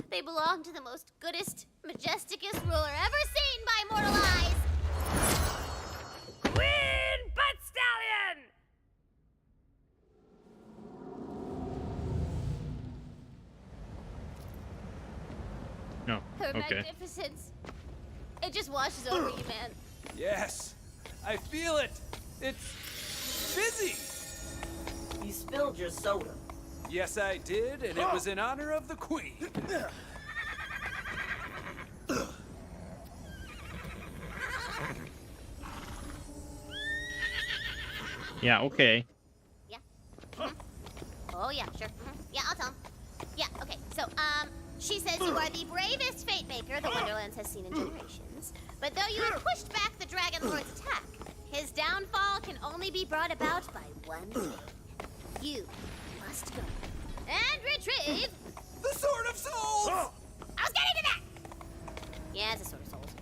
They belong to the most goodest, majesticest ruler ever seen by mortal eyes. Queen Butt Stallion! No. Her Okay. magnificence. It just washes over you, man. Yes, I feel it. It's busy. You spilled your soda. Yes, I did, and it was in honor of the Queen. Yeah, okay. Yeah. Oh, yeah, sure. Yeah, I'll tell him. Yeah, okay. So, she says you are the bravest fate maker the Wonderlands has seen in generations. But though you have pushed back the Dragon Lord's attack, his downfall can only be brought about by one thing. You must go and retrieve The Sword of Souls! I was getting to that! Yeah, it's a Sword of Souls.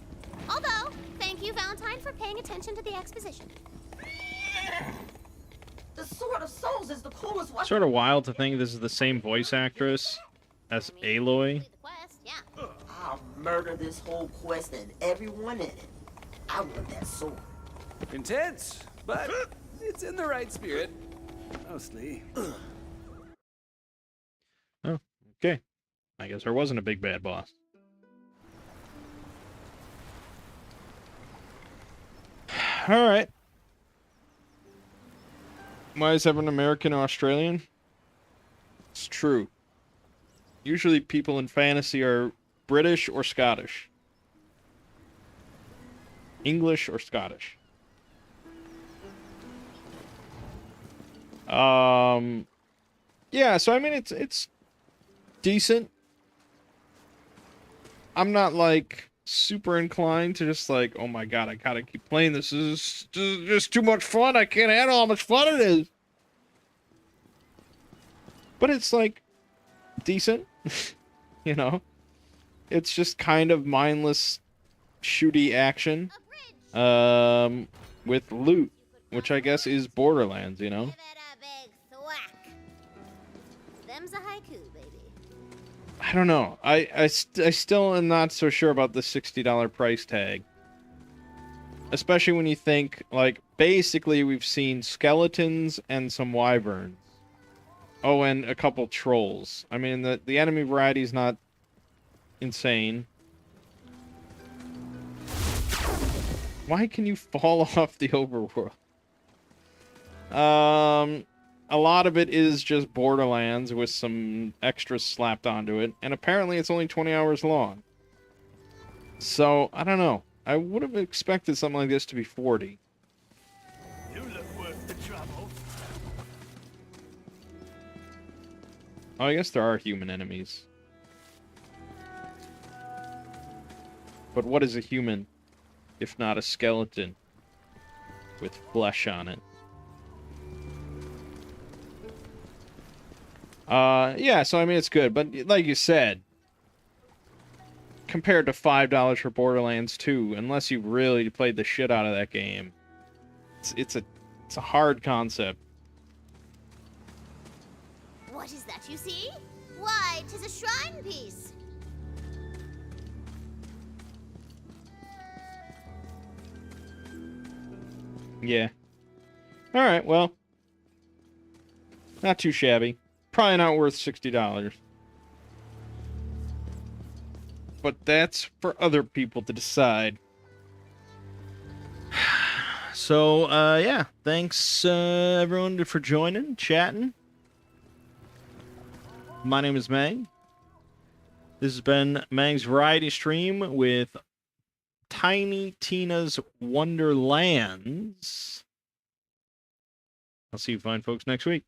Although, thank you, Valentine, for paying attention to the exposition. The Sword of Souls is the coolest weapon. Sort of wild to think this is the same voice actress as Aloy. I'll murder this whole quest and everyone in it. I want that sword. Intense, but it's in the right spirit. Mostly. Oh, okay. I guess there wasn't a big bad boss. All right. Why is everyone American or Australian? It's true. Usually people in fantasy are British or Scottish. English or Scottish. Yeah, so I mean it's decent. I'm not like super inclined to just like, oh my god, I gotta keep playing this. This is just too much fun. I can't handle how much fun it is. But it's like decent, you know. It's just kind of mindless, shooty action, with loot, which I guess is Borderlands, you know. Them's a haiku, baby. I don't know. I still am not so sure about the $60 price tag. Especially when you think, like, basically we've seen skeletons and some wyverns. Oh, and a couple trolls. I mean, the enemy variety is not insane. Why can you fall off the overworld? A lot of it is just Borderlands with some extras slapped onto it, and apparently it's only 20 hours long. So, I don't know. I would have expected something like this to be 40. You look worth the trouble. Oh, I guess there are human enemies. But what is a human if not a skeleton with flesh on it? Yeah, so I mean, it's good, but like you said, compared to $5 for Borderlands 2, unless you've really played the shit out of that game, it's a hard concept. What is that you see? Why, 'tis a shrine piece. Yeah. Alright, well, not too shabby. Probably not worth $60. But that's for other people to decide. So, yeah. Thanks, everyone, for joining, chatting. My name is Mangg. This has been Mangg's Variety Stream with Tiny Tina's Wonderlands. I'll see you fine folks next week.